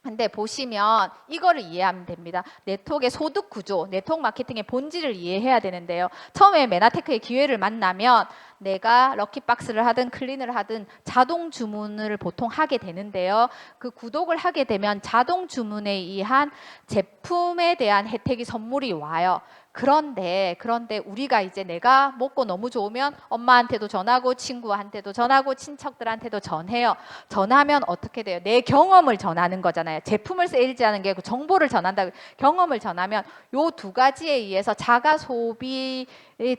근데 보시면 이거를 이해하면 됩니다. 네트워크의 소득 구조, 네트워크 마케팅의 본질을 이해해야 되는데요. 처음에 메나테크의 기회를 만나면 내가 럭키박스를 하든 클린을 하든 자동 주문을 보통 하게 되는데요. 그 구독을 하게 되면 자동 주문에 의한 제품에 대한 혜택이 선물이 와요. 그런데 우리가 이제 내가 먹고 너무 좋으면 엄마한테도 전하고 친구한테도 전하고 친척들한테도 전해요. 전하면 어떻게 돼요? 내 경험을 전하는 거잖아요. 제품을 세일즈하는 게 정보를 전한다. 경험을 전하면 요 두 가지에 의해서 자가 소비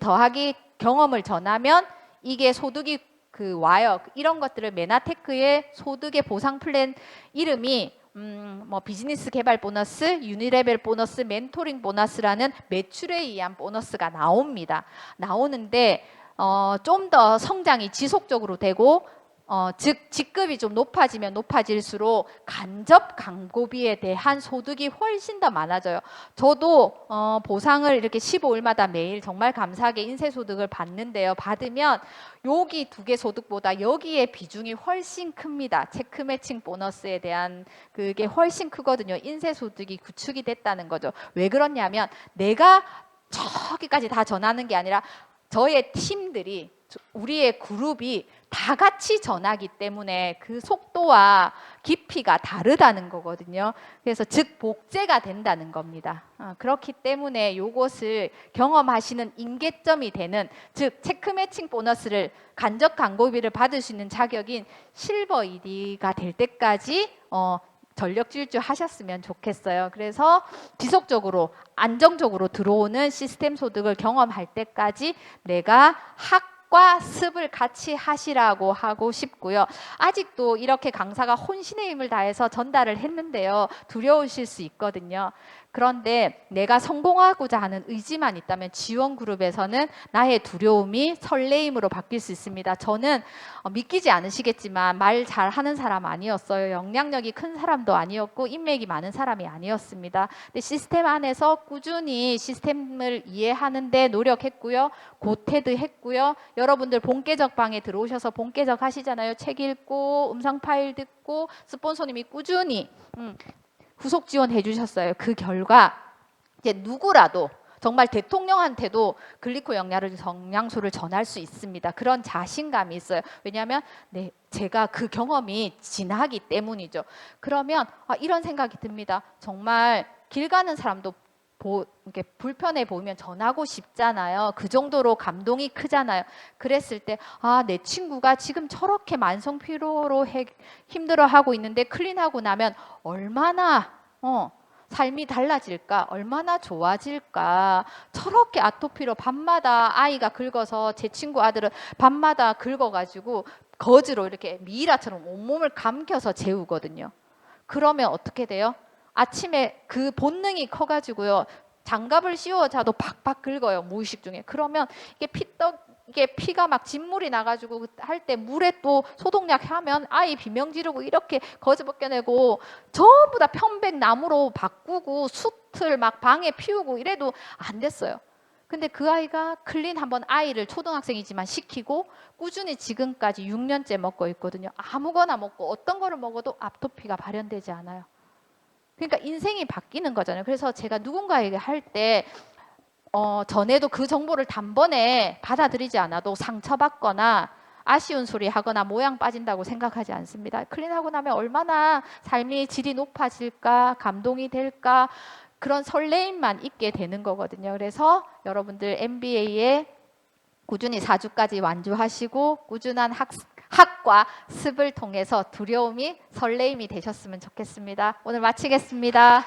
더하기 경험을 전하면 이게 소득이 와요. 이런 것들을 메나테크의 소득의 보상 플랜 이름이 뭐 비즈니스 개발 보너스, 유니레벨 보너스, 멘토링 보너스라는 매출에 의한 보너스가 나옵니다. 나오는데 좀 더 성장이 지속적으로 되고 즉 직급이 좀 높아지면 높아질수록 간접 광고비에 대한 소득이 훨씬 더 많아져요. 저도 보상을 이렇게 15일마다 매일 정말 감사하게 인쇄소득을 받는데요. 받으면 여기 두 개 소득보다 여기에 비중이 훨씬 큽니다. 체크 매칭 보너스에 대한 그게 훨씬 크거든요. 인쇄소득이 구축이 됐다는 거죠. 왜 그러냐면 내가 저기까지 다 전하는 게 아니라 저의 팀들이 우리의 그룹이 다 같이 전하기 때문에 그 속도와 깊이가 다르다는 거거든요. 그래서 즉 복제가 된다는 겁니다. 그렇기 때문에 이것을 경험하시는 임계점이 되는 즉 체크 매칭 보너스를 간접 광고비를 받을 수 있는 자격인 실버 ED가 될 때까지 전력 질주 하셨으면 좋겠어요. 그래서 지속적으로 안정적으로 들어오는 시스템 소득을 경험할 때까지 내가 학과 습을 같이 하시라고 하고 싶고요. 아직도 이렇게 강사가 혼신의 힘을 다해서 전달을 했는데요. 두려우실 수 있거든요. 그런데 내가 성공하고자 하는 의지만 있다면 지원 그룹에서는 나의 두려움이 설레임으로 바뀔 수 있습니다. 저는 믿기지 않으시겠지만 말 잘하는 사람 아니었어요. 영향력이 큰 사람도 아니었고 인맥이 많은 사람이 아니었습니다. 근데 시스템 안에서 꾸준히 시스템을 이해하는데 노력했고요. 고테드 했고요. 여러분들 본계적 방에 들어오셔서 본계적 하시잖아요. 책 읽고 음성 파일 듣고 스폰서님이 꾸준히 후속 지원해 주셨어요. 그 결과 이제 누구라도 정말 대통령한테도 글리코 영양소를 전할 수 있습니다. 그런 자신감이 있어요. 왜냐하면 제가 그 경험이 지나기 때문이죠. 그러면 이런 생각이 듭니다. 정말 길 가는 사람도 이렇게 불편해 보이면 전하고 싶잖아요. 그 정도로 감동이 크잖아요. 그랬을 때 내 친구가 지금 저렇게 만성 피로로 힘들어하고 있는데 클린하고 나면 얼마나 삶이 달라질까? 얼마나 좋아질까? 저렇게 아토피로 밤마다 아이가 긁어서 제 친구 아들은 밤마다 긁어가지고 거즈로 이렇게 미이라처럼 온몸을 감겨서 재우거든요. 그러면 어떻게 돼요? 아침에 그 본능이 커가지고요. 장갑을 씌워 자도 박박 긁어요. 무의식 중에. 그러면 이게 피가 막 진물이 나가지고 할 때 물에 또 소독약 하면 아이 비명 지르고 이렇게 거즈 벗겨내고 전부 다 편백나무로 바꾸고 숯을 막 방에 피우고 이래도 안 됐어요. 근데 그 아이가 클린 한번 아이를 초등학생이지만 시키고 꾸준히 지금까지 6년째 먹고 있거든요. 아무거나 먹고 어떤 거를 먹어도 아토피가 발현되지 않아요. 그러니까 인생이 바뀌는 거잖아요. 그래서 제가 누군가에게 할 때 전에도 그 정보를 단번에 받아들이지 않아도 상처받거나 아쉬운 소리 하거나 모양 빠진다고 생각하지 않습니다. 클린하고 나면 얼마나 삶의 질이 높아질까, 감동이 될까, 그런 설레임만 있게 되는 거거든요. 그래서 여러분들 MBA에 꾸준히 4주까지 완주하시고 꾸준한 학과 습을 통해서 두려움이 설레임이 되셨으면 좋겠습니다. 오늘 마치겠습니다.